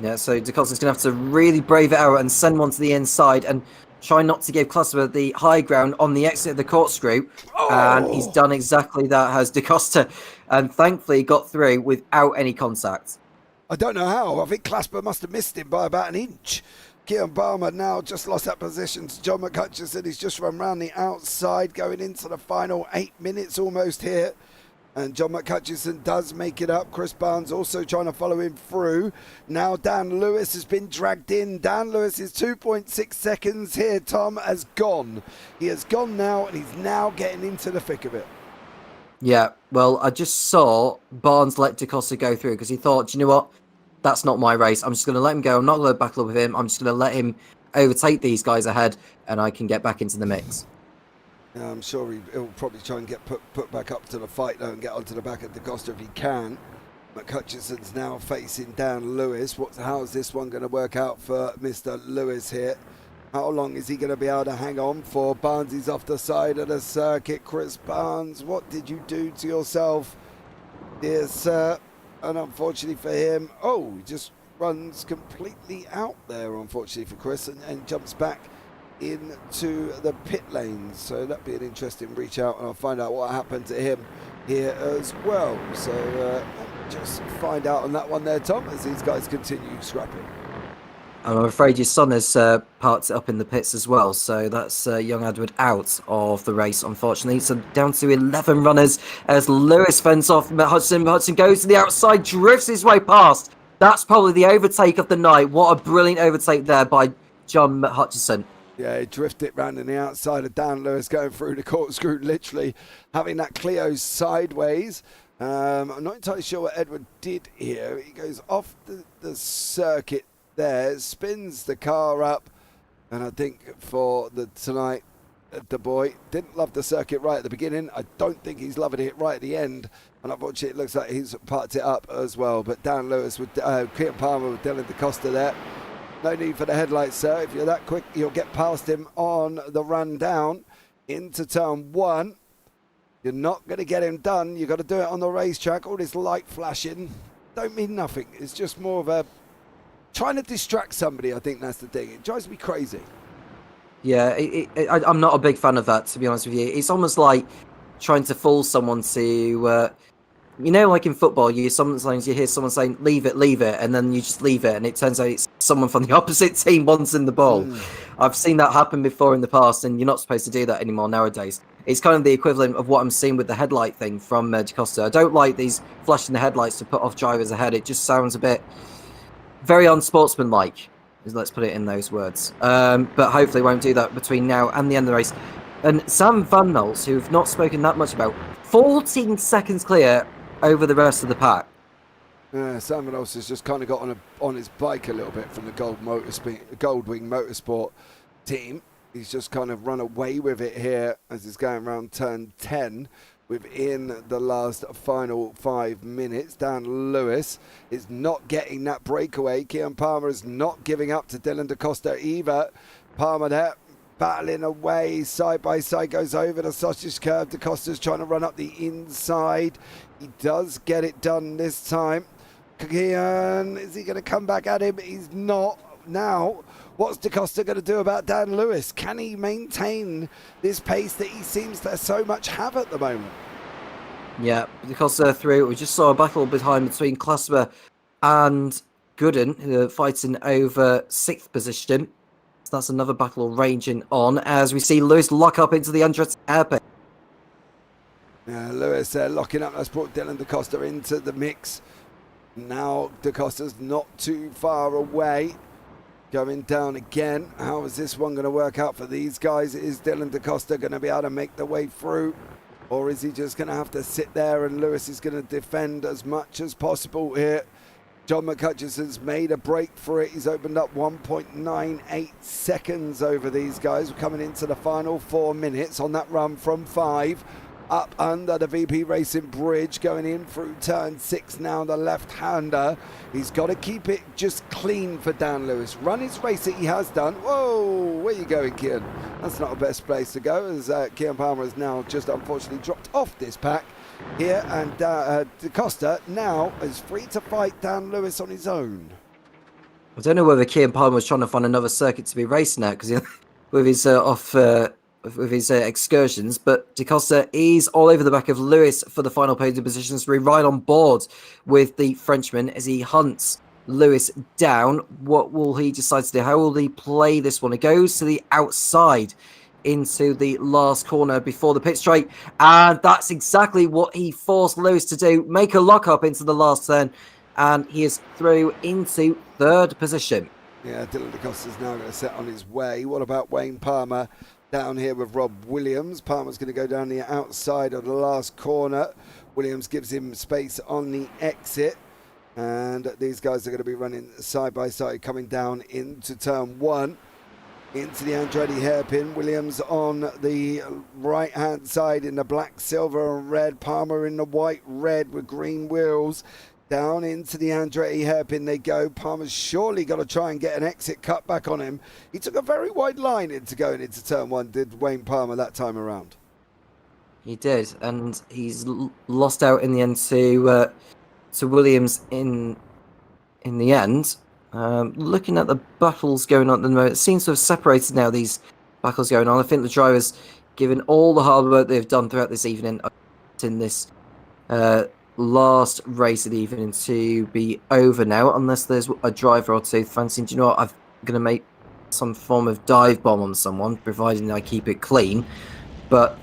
Speaker 5: Yeah, so DeCosta's going to have to really brave it out and send one to the inside and try not to give Clasper the high ground on the exit of the corkscrew. And he's done exactly that, has DeCosta, and thankfully got through without any contact.
Speaker 4: I don't know how. I think Clasper must have missed him by about an inch. Kian Palmer now just lost that position to John McCutcheon. He's just run round the outside going into the final 8 minutes almost here. And John McCutcheon does make it up. Chris Barnes also trying to follow him through. Now Dan Lewis has been dragged in. Dan Lewis is 2.6 seconds here, Tom, has gone. He has gone now, and he's now getting into the thick of it.
Speaker 5: Yeah, well, I just saw Barnes let DeCosta go through because he thought, you know what? That's not my race. I'm just going to let him go. I'm not going to battle with him. I'm just going to let him overtake these guys ahead, and I can get back into the mix.
Speaker 4: Yeah, I'm sure he'll probably try and get put back up to the fight though and get onto the back of DeCosta if he can. McCutcheon's now facing Dan Lewis. How is this one going to work out for Mr. Lewis here? How long is he going to be able to hang on for? Barnes is off the side of the circuit. Chris Barnes, what did you do to yourself, dear sir? And unfortunately for him, he just runs completely out there, unfortunately for Chris, and jumps back into the pit lanes. So that'd be an interesting reach out, and I'll find out what happened to him here as well. So just find out on that one there, Tom, as these guys continue scrapping.
Speaker 5: I'm afraid your son has parked it up in the pits as well, so that's young Edward out of the race, unfortunately. So down to 11 runners as Lewis fends off Hudson. Hudson goes to the outside, drifts his way past. That's probably the overtake of the night. What a brilliant overtake there by John Hutchison.
Speaker 4: Yeah, he drifted round on the outside of Dan Lewis, going through the corkscrew, literally having that Clio sideways. I'm not entirely sure what Edward did here. He goes off the circuit there, spins the car up, and I think for tonight, the boy didn't love the circuit right at the beginning. I don't think he's loving it right at the end, and unfortunately it looks like he's parked it up as well. But Dan Lewis with Keaton Palmer with Dylan DaCosta there. No need for the headlights, sir. If you're that quick, you'll get past him on the run down into turn 1. You're not going to get him done. You've got to do it on the racetrack. All this light flashing don't mean nothing. It's just more of a trying to distract somebody. I think that's the thing. It drives me crazy.
Speaker 5: Yeah, I'm not a big fan of that, to be honest with you. It's almost like trying to fool someone to... like in football, sometimes you hear someone saying, leave it, and then you just leave it, and it turns out it's someone from the opposite team wanting the ball. I've seen that happen before in the past, and you're not supposed to do that anymore nowadays. It's kind of the equivalent of what I'm seeing with the headlight thing from DaCosta. I don't like these flashing the headlights to put off drivers ahead. It just sounds a bit very unsportsmanlike, let's put it in those words. But hopefully won't do that between now and the end of the race. And Sam Van Nults, who've not spoken that much about, 14 seconds clear over the rest of the pack.
Speaker 4: Sam Van Nults has just kind of got on his bike a little bit from the Goldwing Motorsport team. He's just kind of run away with it here as he's going around turn 10 within the last final 5 minutes. Dan Lewis is not getting that breakaway. Keaton Palmer is not giving up to Dylan DaCosta either. Palmer there battling away, side by side, goes over the sausage curve. DaCosta's trying to run up the inside. He does get it done this time. Keaton, is he going to come back at him? He's not. Now, what's DaCosta going to do about Dan Lewis? Can he maintain this pace that he seems to so much have at the moment?
Speaker 5: Yeah, DaCosta through. We just saw a battle between Klasper and Gooden, fighting over 6th position. So that's another battle raging on as we see Lewis lock up into the Andretti hairpin.
Speaker 4: Yeah, Lewis locking up. That's brought Dylan DaCosta into the mix. Now DaCosta's not too far away. Going down again. How is this one going to work out for these guys? Is Dylan DaCosta going to be able to make the way through? Or is he just going to have to sit there and Lewis is going to defend as much as possible here? John McHutchison's made a break for it. He's opened up 1.98 seconds over these guys. We're coming into the final 4 minutes on that run from 5. Up under the VP Racing bridge, going in through turn 6 now, the left-hander. He's got to keep it just clean for Dan Lewis. Run his race that he has done. Whoa, where you going, Keaton? That's not the best place to go, as Keaton Palmer has now just unfortunately dropped off this pack here, and DaCosta now is free to fight Dan Lewis on his own.
Speaker 5: I don't know whether Keaton Palmer was trying to find another circuit to be racing at, because with his with his excursions, but DaCosta is all over the back of Lewis for the final podium positions. We're right on board with the Frenchman as he hunts Lewis down. What will he decide to do? How will he play this one? It goes to the outside into the last corner before the pit straight, and that's exactly what he forced Lewis to do, make a lock up into the last turn, and he is through into 3rd position.
Speaker 4: Yeah, Dylan DaCosta's now going to set on his way. What about Wayne Palmer down here with Rob Williams? Palmer's going to go down the outside of the last corner. Williams gives him space on the exit, and these guys are going to be running side by side coming down into turn 1 into the Andretti hairpin. Williams on the right hand side in the black, silver and red. Palmer in the white, red with green wheels. Down into the Andretti hairpin they go. Palmer's surely got to try and get an exit cut back on him. He took a very wide line into going into turn 1, did Wayne Palmer that time around.
Speaker 5: He did, and he's lost out in the end to Williams in the end. Looking at the battles going on at the moment, it seems to have separated now, these battles going on. I think the drivers, given all the hard work they've done throughout this evening in this last race of the evening to be over now, unless there's a driver or two fancying, do you know what, I'm going to make some form of dive bomb on someone, providing I keep it clean. But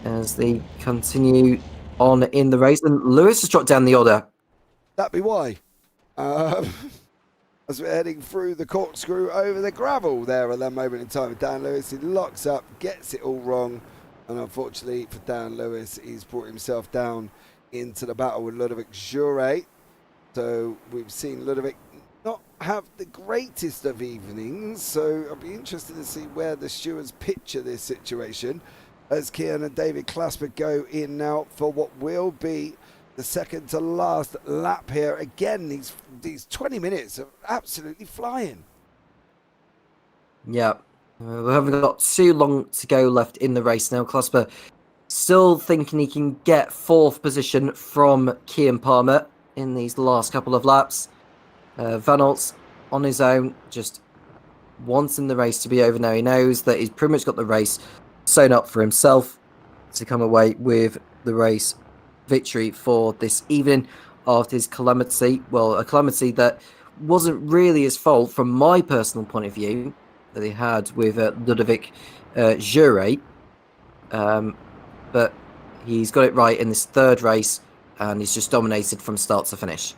Speaker 5: as they continue on in the race, and Lewis has dropped down the order.
Speaker 4: That'd be why. As we're heading through the corkscrew over the gravel there at that moment in time with Dan Lewis, he locks up, gets it all wrong, and unfortunately for Dan Lewis, he's brought himself down into the battle with Ludovic Jure. So we've seen Ludovic not have the greatest of evenings, so I'll be interested to see where the stewards picture this situation as Kian and David Clasper go in now for what will be the second to last lap here. Again, these 20 minutes are absolutely flying.
Speaker 5: Yeah, we haven't got too long to go left in the race now. Clasper still thinking he can get 4th position from Kian Palmer in these last couple of laps. Van Alt's on his own, just wanting the race to be over now. He knows that he's pretty much got the race sewn up for himself to come away with the race victory for this evening after his calamity. Well, a calamity that wasn't really his fault from my personal point of view that he had with Ludovic Jure. But he's got it right in this 3rd race, and he's just dominated from start to finish.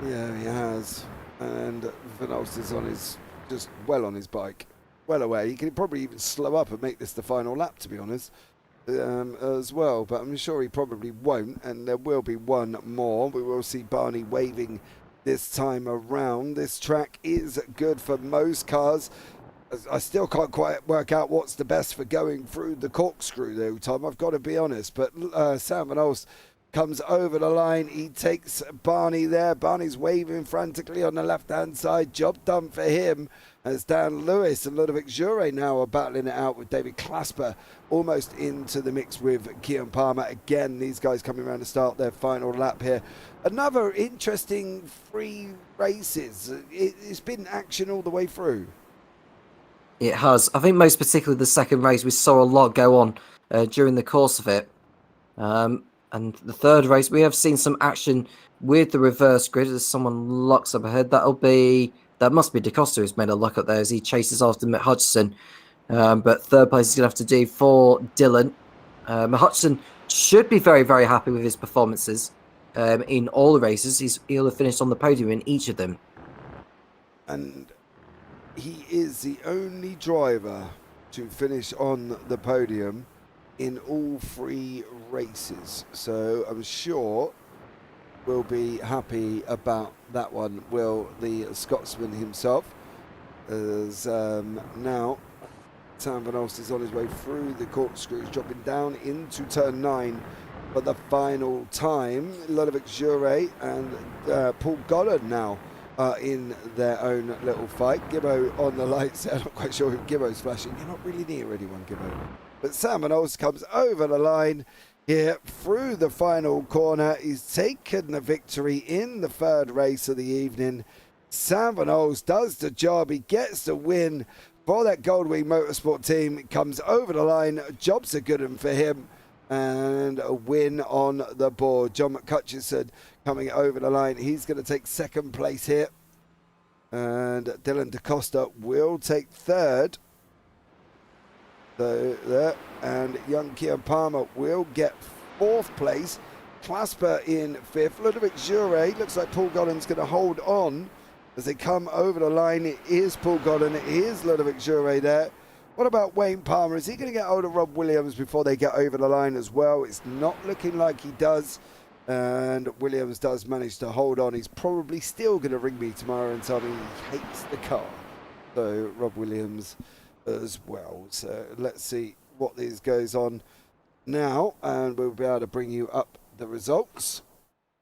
Speaker 4: Yeah, he has. And Van Alst is on his, just well on his bike, well away. He could probably even slow up and make this the final lap, to be honest, as well. But I'm sure he probably won't, and there will be one more. We will see Barney waving this time around. This track is good for most cars. I still can't quite work out what's the best for going through the corkscrew, though, Tom. I've got to be honest. But Sam Van Alst comes over the line. He takes Barney there. Barney's waving frantically on the left-hand side. Job done for him as Dan Lewis and Ludovic Jure now are battling it out with David Clasper almost into the mix with Kian Palmer. Again, these guys coming around to start their final lap here. Another interesting 3 races. It's been action all the way through.
Speaker 5: It has. I think most particularly the 2nd race, we saw a lot go on during the course of it. And the 3rd race, we have seen some action with the reverse grid as someone locks up ahead. That must be DaCosta who's made a lock up there as he chases after Mick Hutchison. But 3rd place is going to have to do for Dylan. Mick Hutchison should be very, very happy with his performances in all the races. He'll have finished on the podium in each of them.
Speaker 4: And he is the only driver to finish on the podium in all 3 races. So I'm sure we'll be happy about that one, will the Scotsman himself. As now Sam Van Alst is on his way through the corkscrews, dropping down into turn 9 for the final time. Ludovic Jure and Paul Goddard now in their own little fight. Gibbo on the lights. I'm not quite sure who Gibbo's flashing. You're not really near anyone, Gibbo. But Sam Van Alst comes over the line here through the final corner. He's taken the victory in the 3rd race of the evening. Sam Van Alst does the job. He gets the win for that Goldwing Motorsport team. It comes over the line. Jobs are good one for him. And a win on the board. John McCutcheon coming over the line. He's going to take 2nd place here. And Dylan DaCosta will take 3rd. So there. And young Kian Palmer will get 4th place. Clasper in 5th. Ludovic Jure. Looks like Paul Godden's going to hold on as they come over the line. It is Paul Godden. It is Ludovic Jure there. What about Wayne Palmer? Is he going to get hold of Rob Williams before they get over the line as well? It's not looking like he does. And Williams does manage to hold on. He's probably still going to ring me tomorrow and tell me he hates the car. So Rob Williams as well. So let's see what this goes on now. And we'll be able to bring you up the results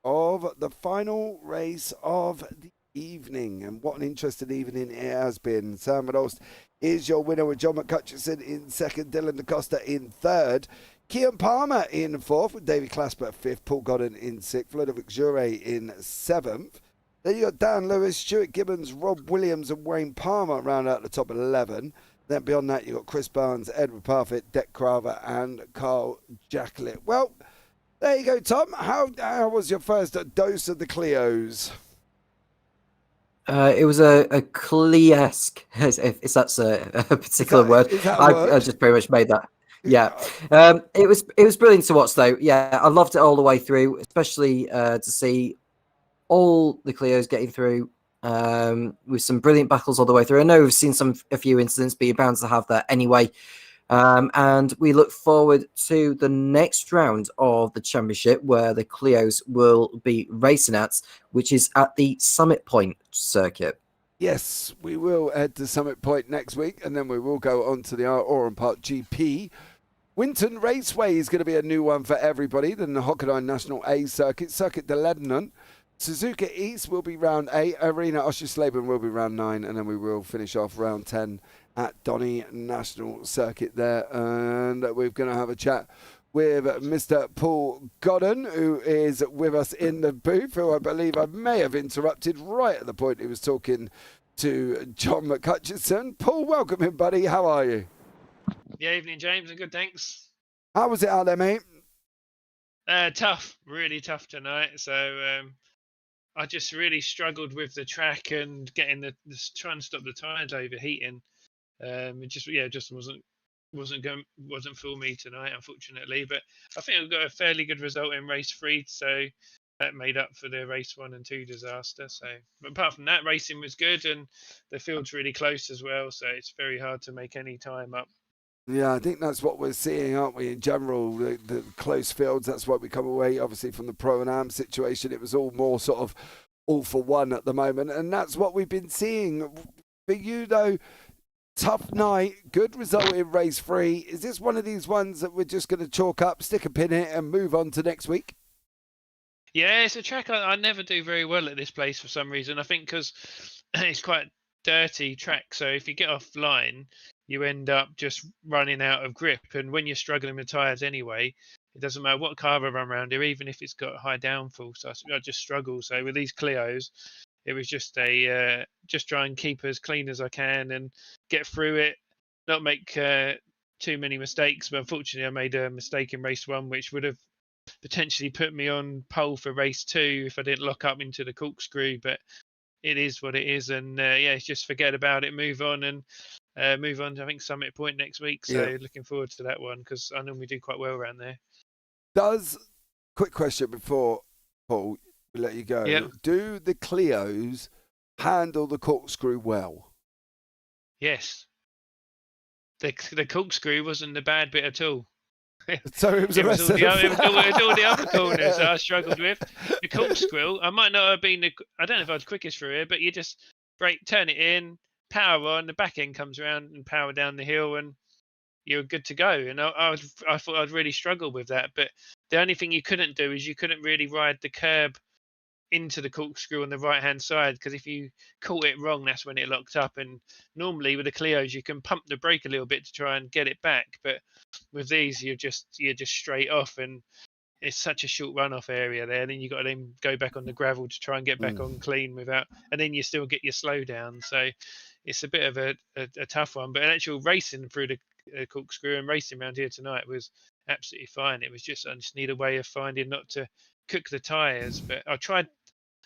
Speaker 4: of the final race of the evening. And what an interesting evening it has been. Sam Van Alst is your winner with John McCutcheon in 2nd, Dylan DaCosta in 3rd, Kian Palmer in 4th with David Clasper 5th, Paul Godden in 6th, Ludovic Jure in 7th. Then you got Dan Lewis, Stuart Gibbons, Rob Williams and Wayne Palmer round out the top 11. Then beyond that you got Chris Barnes, Edward Parfitt, Dec Craver and Carl Jacklett. Well, There you go, Tom. How was your first dose of the Clios?
Speaker 5: It was a Cliesque, if that's a particular word.
Speaker 4: Is that a
Speaker 5: I
Speaker 4: word?
Speaker 5: just pretty much made that. Yeah, it was brilliant to watch though. Yeah, I loved it all the way through, especially to see all the Clios getting through with some brilliant battles all the way through. I know we've seen a few incidents, but you're bound to have that anyway. And we look forward to the next round of the championship where the Clios will be racing at, which is at the Summit Point circuit.
Speaker 4: Yes, we will head to Summit Point next week, and then we will go on to the Oran Park GP. Winton Raceway is going to be a new one for everybody. Then the Hockenheim National A circuit, Circuit de Lebanon. Suzuka East will be round 8, Arena Oschersleben will be round 9, and then we will finish off round 10 at Donny National Circuit there. And we're going to have a chat with Mr. Paul Godden, who is with us in the booth, who I believe I may have interrupted right at the point he was talking to John McCutcheon. Paul, welcome in, buddy. How are you?
Speaker 6: Yeah, evening, James. Good, thanks.
Speaker 4: How was it out there, mate?
Speaker 6: Tough, really tough tonight. So I just really struggled with the track and getting trying to stop the tyres overheating. It just wasn't for me tonight, unfortunately. But I think I got a fairly good result in race 3, so that made up for the race 1 and 2 disaster. So, but apart from that, racing was good, and the field's really close as well. So it's very hard to make any time up.
Speaker 4: Yeah, I think that's what we're seeing, aren't we, in general, the close fields. That's why we come away, obviously, from the Pro-Am situation. It was all more sort of all for one at the moment, and that's what we've been seeing. For you, though, tough night, good result in race 3. Is this one of these ones that we're just going to chalk up, stick a pin in it, and move on to next week?
Speaker 6: Yeah, it's a track I never do very well at this place for some reason. I think because it's quite dirty track, so if you get offline, you end up just running out of grip. And when you're struggling with tyres anyway, it doesn't matter what car I run around here, even if it's got high downforce, I just struggle. So with these Clios, it was just just try and keep as clean as I can and get through it, not make too many mistakes. But unfortunately, I made a mistake in race 1, which would have potentially put me on pole for race 2 if I didn't lock up into the corkscrew. But it is what it is, and just forget about it, move on, and move on to, I think, Summit Point next week. So looking forward to that one because I normally do quite well around there.
Speaker 4: Quick question before, Paul, we let you go.
Speaker 6: Yeah.
Speaker 4: Do the Clios handle the corkscrew well?
Speaker 6: Yes. The corkscrew wasn't the bad bit at all.
Speaker 4: So it was
Speaker 6: it was all the other corners that I struggled with. The corkscrew, I might not have been I don't know if I was quickest through here, but you just turn it in, power on, the back end comes around and power down the hill, and you're good to go. And I thought I'd really struggle with that. But the only thing you couldn't do is you couldn't really ride the curb into the corkscrew on the right hand side, because if you caught it wrong, that's when it locked up. And normally with the Clios you can pump the brake a little bit to try and get it back, but with these you're just straight off, and it's such a short runoff area there. And then you got to then go back on the gravel to try and get back on clean without, and then you still get your slow down. So it's a bit of a tough one. But actual racing through the corkscrew and racing around here tonight was absolutely fine. It was just, I just need a way of finding not to cook the tyres. But I tried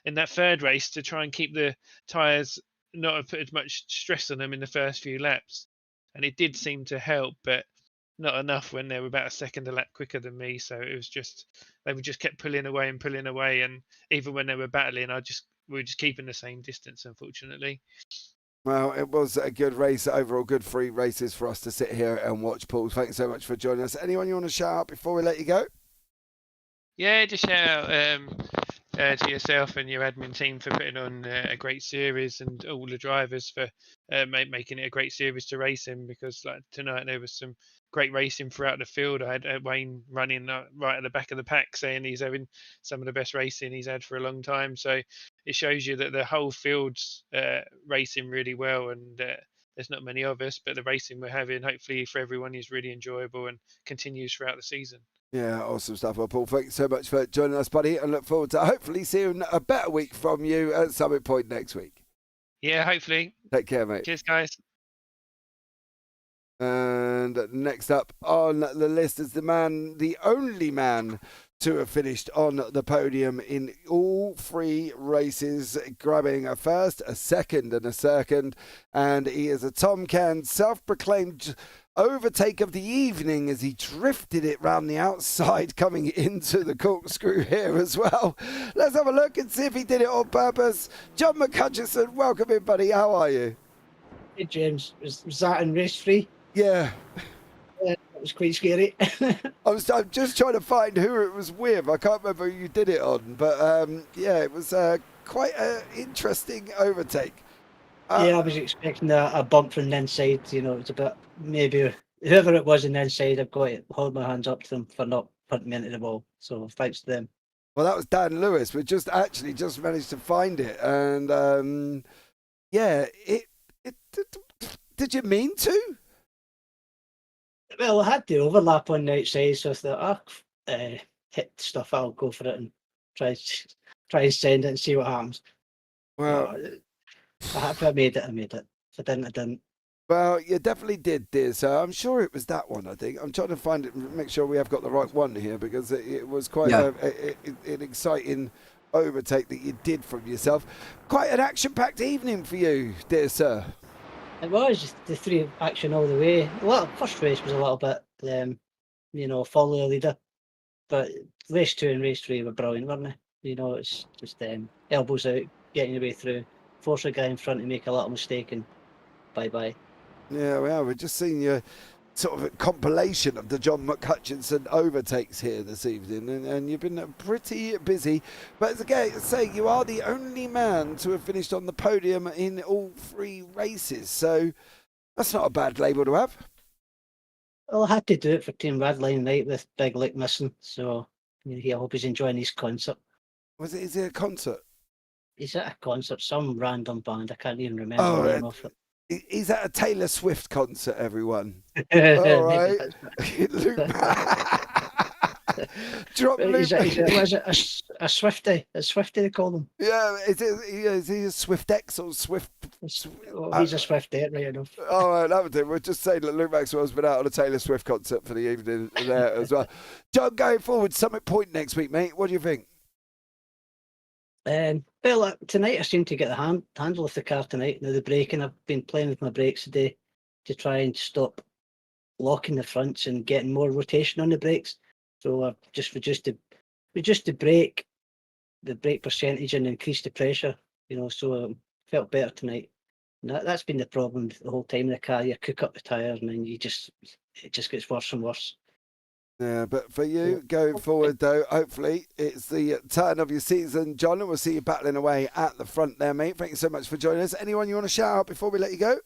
Speaker 6: in that third race to try and keep the tyres, not have put as much stress on them in the first few laps, and it did seem to help, but not enough when they were about a second a lap quicker than me. So it was just, they would just kept pulling away, and even when they were battling, we were just keeping the same distance, unfortunately.
Speaker 4: Well, it was a good race overall, good 3 races for us to sit here and watch, Paul. Thanks so much for joining us. Anyone you want to shout out before we let you go?
Speaker 6: Yeah, just shout out to yourself and your admin team for putting on a great series, and all the drivers for making it a great series to race in, because like tonight there was some great racing throughout the field. I had Wayne running right at the back of the pack saying he's having some of the best racing he's had for a long time. So it shows you that the whole field's racing really well, and there's not many of us, but the racing we're having, hopefully for everyone, is really enjoyable and continues throughout the season.
Speaker 4: Yeah, awesome stuff. Well, Paul, thanks so much for joining us, buddy, and look forward to hopefully seeing a better week from you at Summit Point next week.
Speaker 6: Yeah, hopefully.
Speaker 4: Take care, mate.
Speaker 6: Cheers, guys.
Speaker 4: And next up on the list is the only man to have finished on the podium in all 3 races, grabbing a first, a second, and a second. And he is a Tom Cairns self-proclaimed overtake of the evening as he drifted it round the outside, coming into the corkscrew here as well. Let's have a look and see if he did it on purpose. John McHutchison, welcome in, buddy. How are you?
Speaker 7: Hey James, was that in race 3?
Speaker 4: Yeah.
Speaker 7: It was quite scary.
Speaker 4: I'm just trying to find who it was with. I can't remember who you did it on, but yeah, it was quite an interesting overtake.
Speaker 7: Yeah, I was expecting a bump from the inside. You know, it's a bit, maybe whoever it was on the inside, I've got to hold my hands up to them for not putting me into the wall. So thanks to them.
Speaker 4: Well, that was Dan Lewis. We just managed to find it, and yeah, it did you mean to?
Speaker 7: Well, I had the overlap on the outside, so I thought, hit stuff, I'll go for it and try and send it and see what happens.
Speaker 4: Well,
Speaker 7: If I made it, I made it. If I didn't, I didn't.
Speaker 4: Well, you definitely did, dear sir. I'm sure it was that one, I think. I'm trying to find it and make sure we have got the right one here, because it was quite an exciting overtake that you did from yourself. Quite an action-packed evening for you, dear sir.
Speaker 7: It was just the 3 action all the way. Well, first race was a little bit, follow the leader. But race 2 and race 3 were brilliant, weren't they? You know, it's just elbows out, getting your way through, force a guy in front to make a little mistake, and bye-bye.
Speaker 4: Yeah, well, we're just seeing your sort of a compilation of the John McHutchinson overtakes here this evening, and you've been pretty busy. But as I say, you are the only man to have finished on the podium in all 3 races, so that's not a bad label to have.
Speaker 7: Well, I had to do it for Team Radline night with Big Lick missing, so I hope he's enjoying his concert.
Speaker 4: Is it a concert?
Speaker 7: He's at a concert, some random band, I can't even remember the name of it.
Speaker 4: Is that a Taylor Swift concert, everyone? All right. Drop
Speaker 7: Was it a Swiftie? A Swiftie they call them?
Speaker 4: Yeah, is he a Swift X or Swift?
Speaker 7: He's a Swiftie, right enough.
Speaker 4: All right, that would do. We're just saying that Luke Maxwell's been out on a Taylor Swift concert for the evening there as well. John, going forward, Summit Point next week, mate. What do you think?
Speaker 7: Well, tonight I seem to get the handle of the car tonight. Now the braking, I've been playing with my brakes today to try and stop locking the fronts and getting more rotation on the brakes. So I've just reduced the brake percentage and increased the pressure. So I felt better tonight. And that's been the problem the whole time in the car. You cook up the tyres and then it just gets worse and worse.
Speaker 4: Yeah, but for you, going forward, though, hopefully it's the turn of your season, John, and we'll see you battling away at the front there, mate. Thank you so much for joining us. Anyone you want to shout out before we let you go?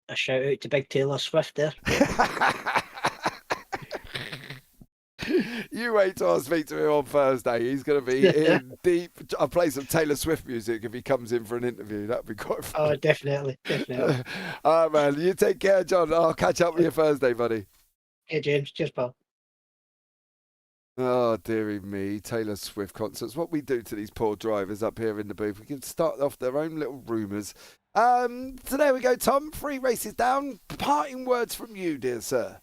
Speaker 7: A shout out to Big Taylor Swift there.
Speaker 4: You wait till I speak to him on Thursday. He's going to be in deep. I'll play some Taylor Swift music if he comes in for an interview. That'd be quite fun.
Speaker 7: Oh, definitely.
Speaker 4: All right, man. You take care, John. I'll catch up with you Thursday, buddy.
Speaker 7: Hey, James. Cheers, pal.
Speaker 4: Oh, dearie me. Taylor Swift concerts. What we do to these poor drivers up here in the booth. We can start off their own little rumours. So there we go, Tom. 3 races down. Parting words from you, dear sir.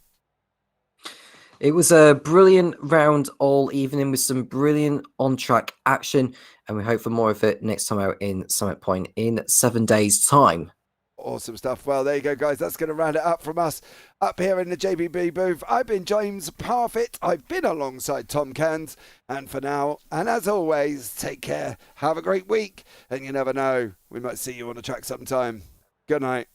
Speaker 5: It was a brilliant round all evening with some brilliant on-track action, and we hope for more of it next time out in Summit Point in 7 days' time.
Speaker 4: Awesome stuff. Well, there you go, guys. That's going to round it up from us up here in the JPB booth. I've been James Parfitt. I've been alongside Tom Cairns. And for now, and as always, take care. Have a great week. And you never know, we might see you on the track sometime. Good night.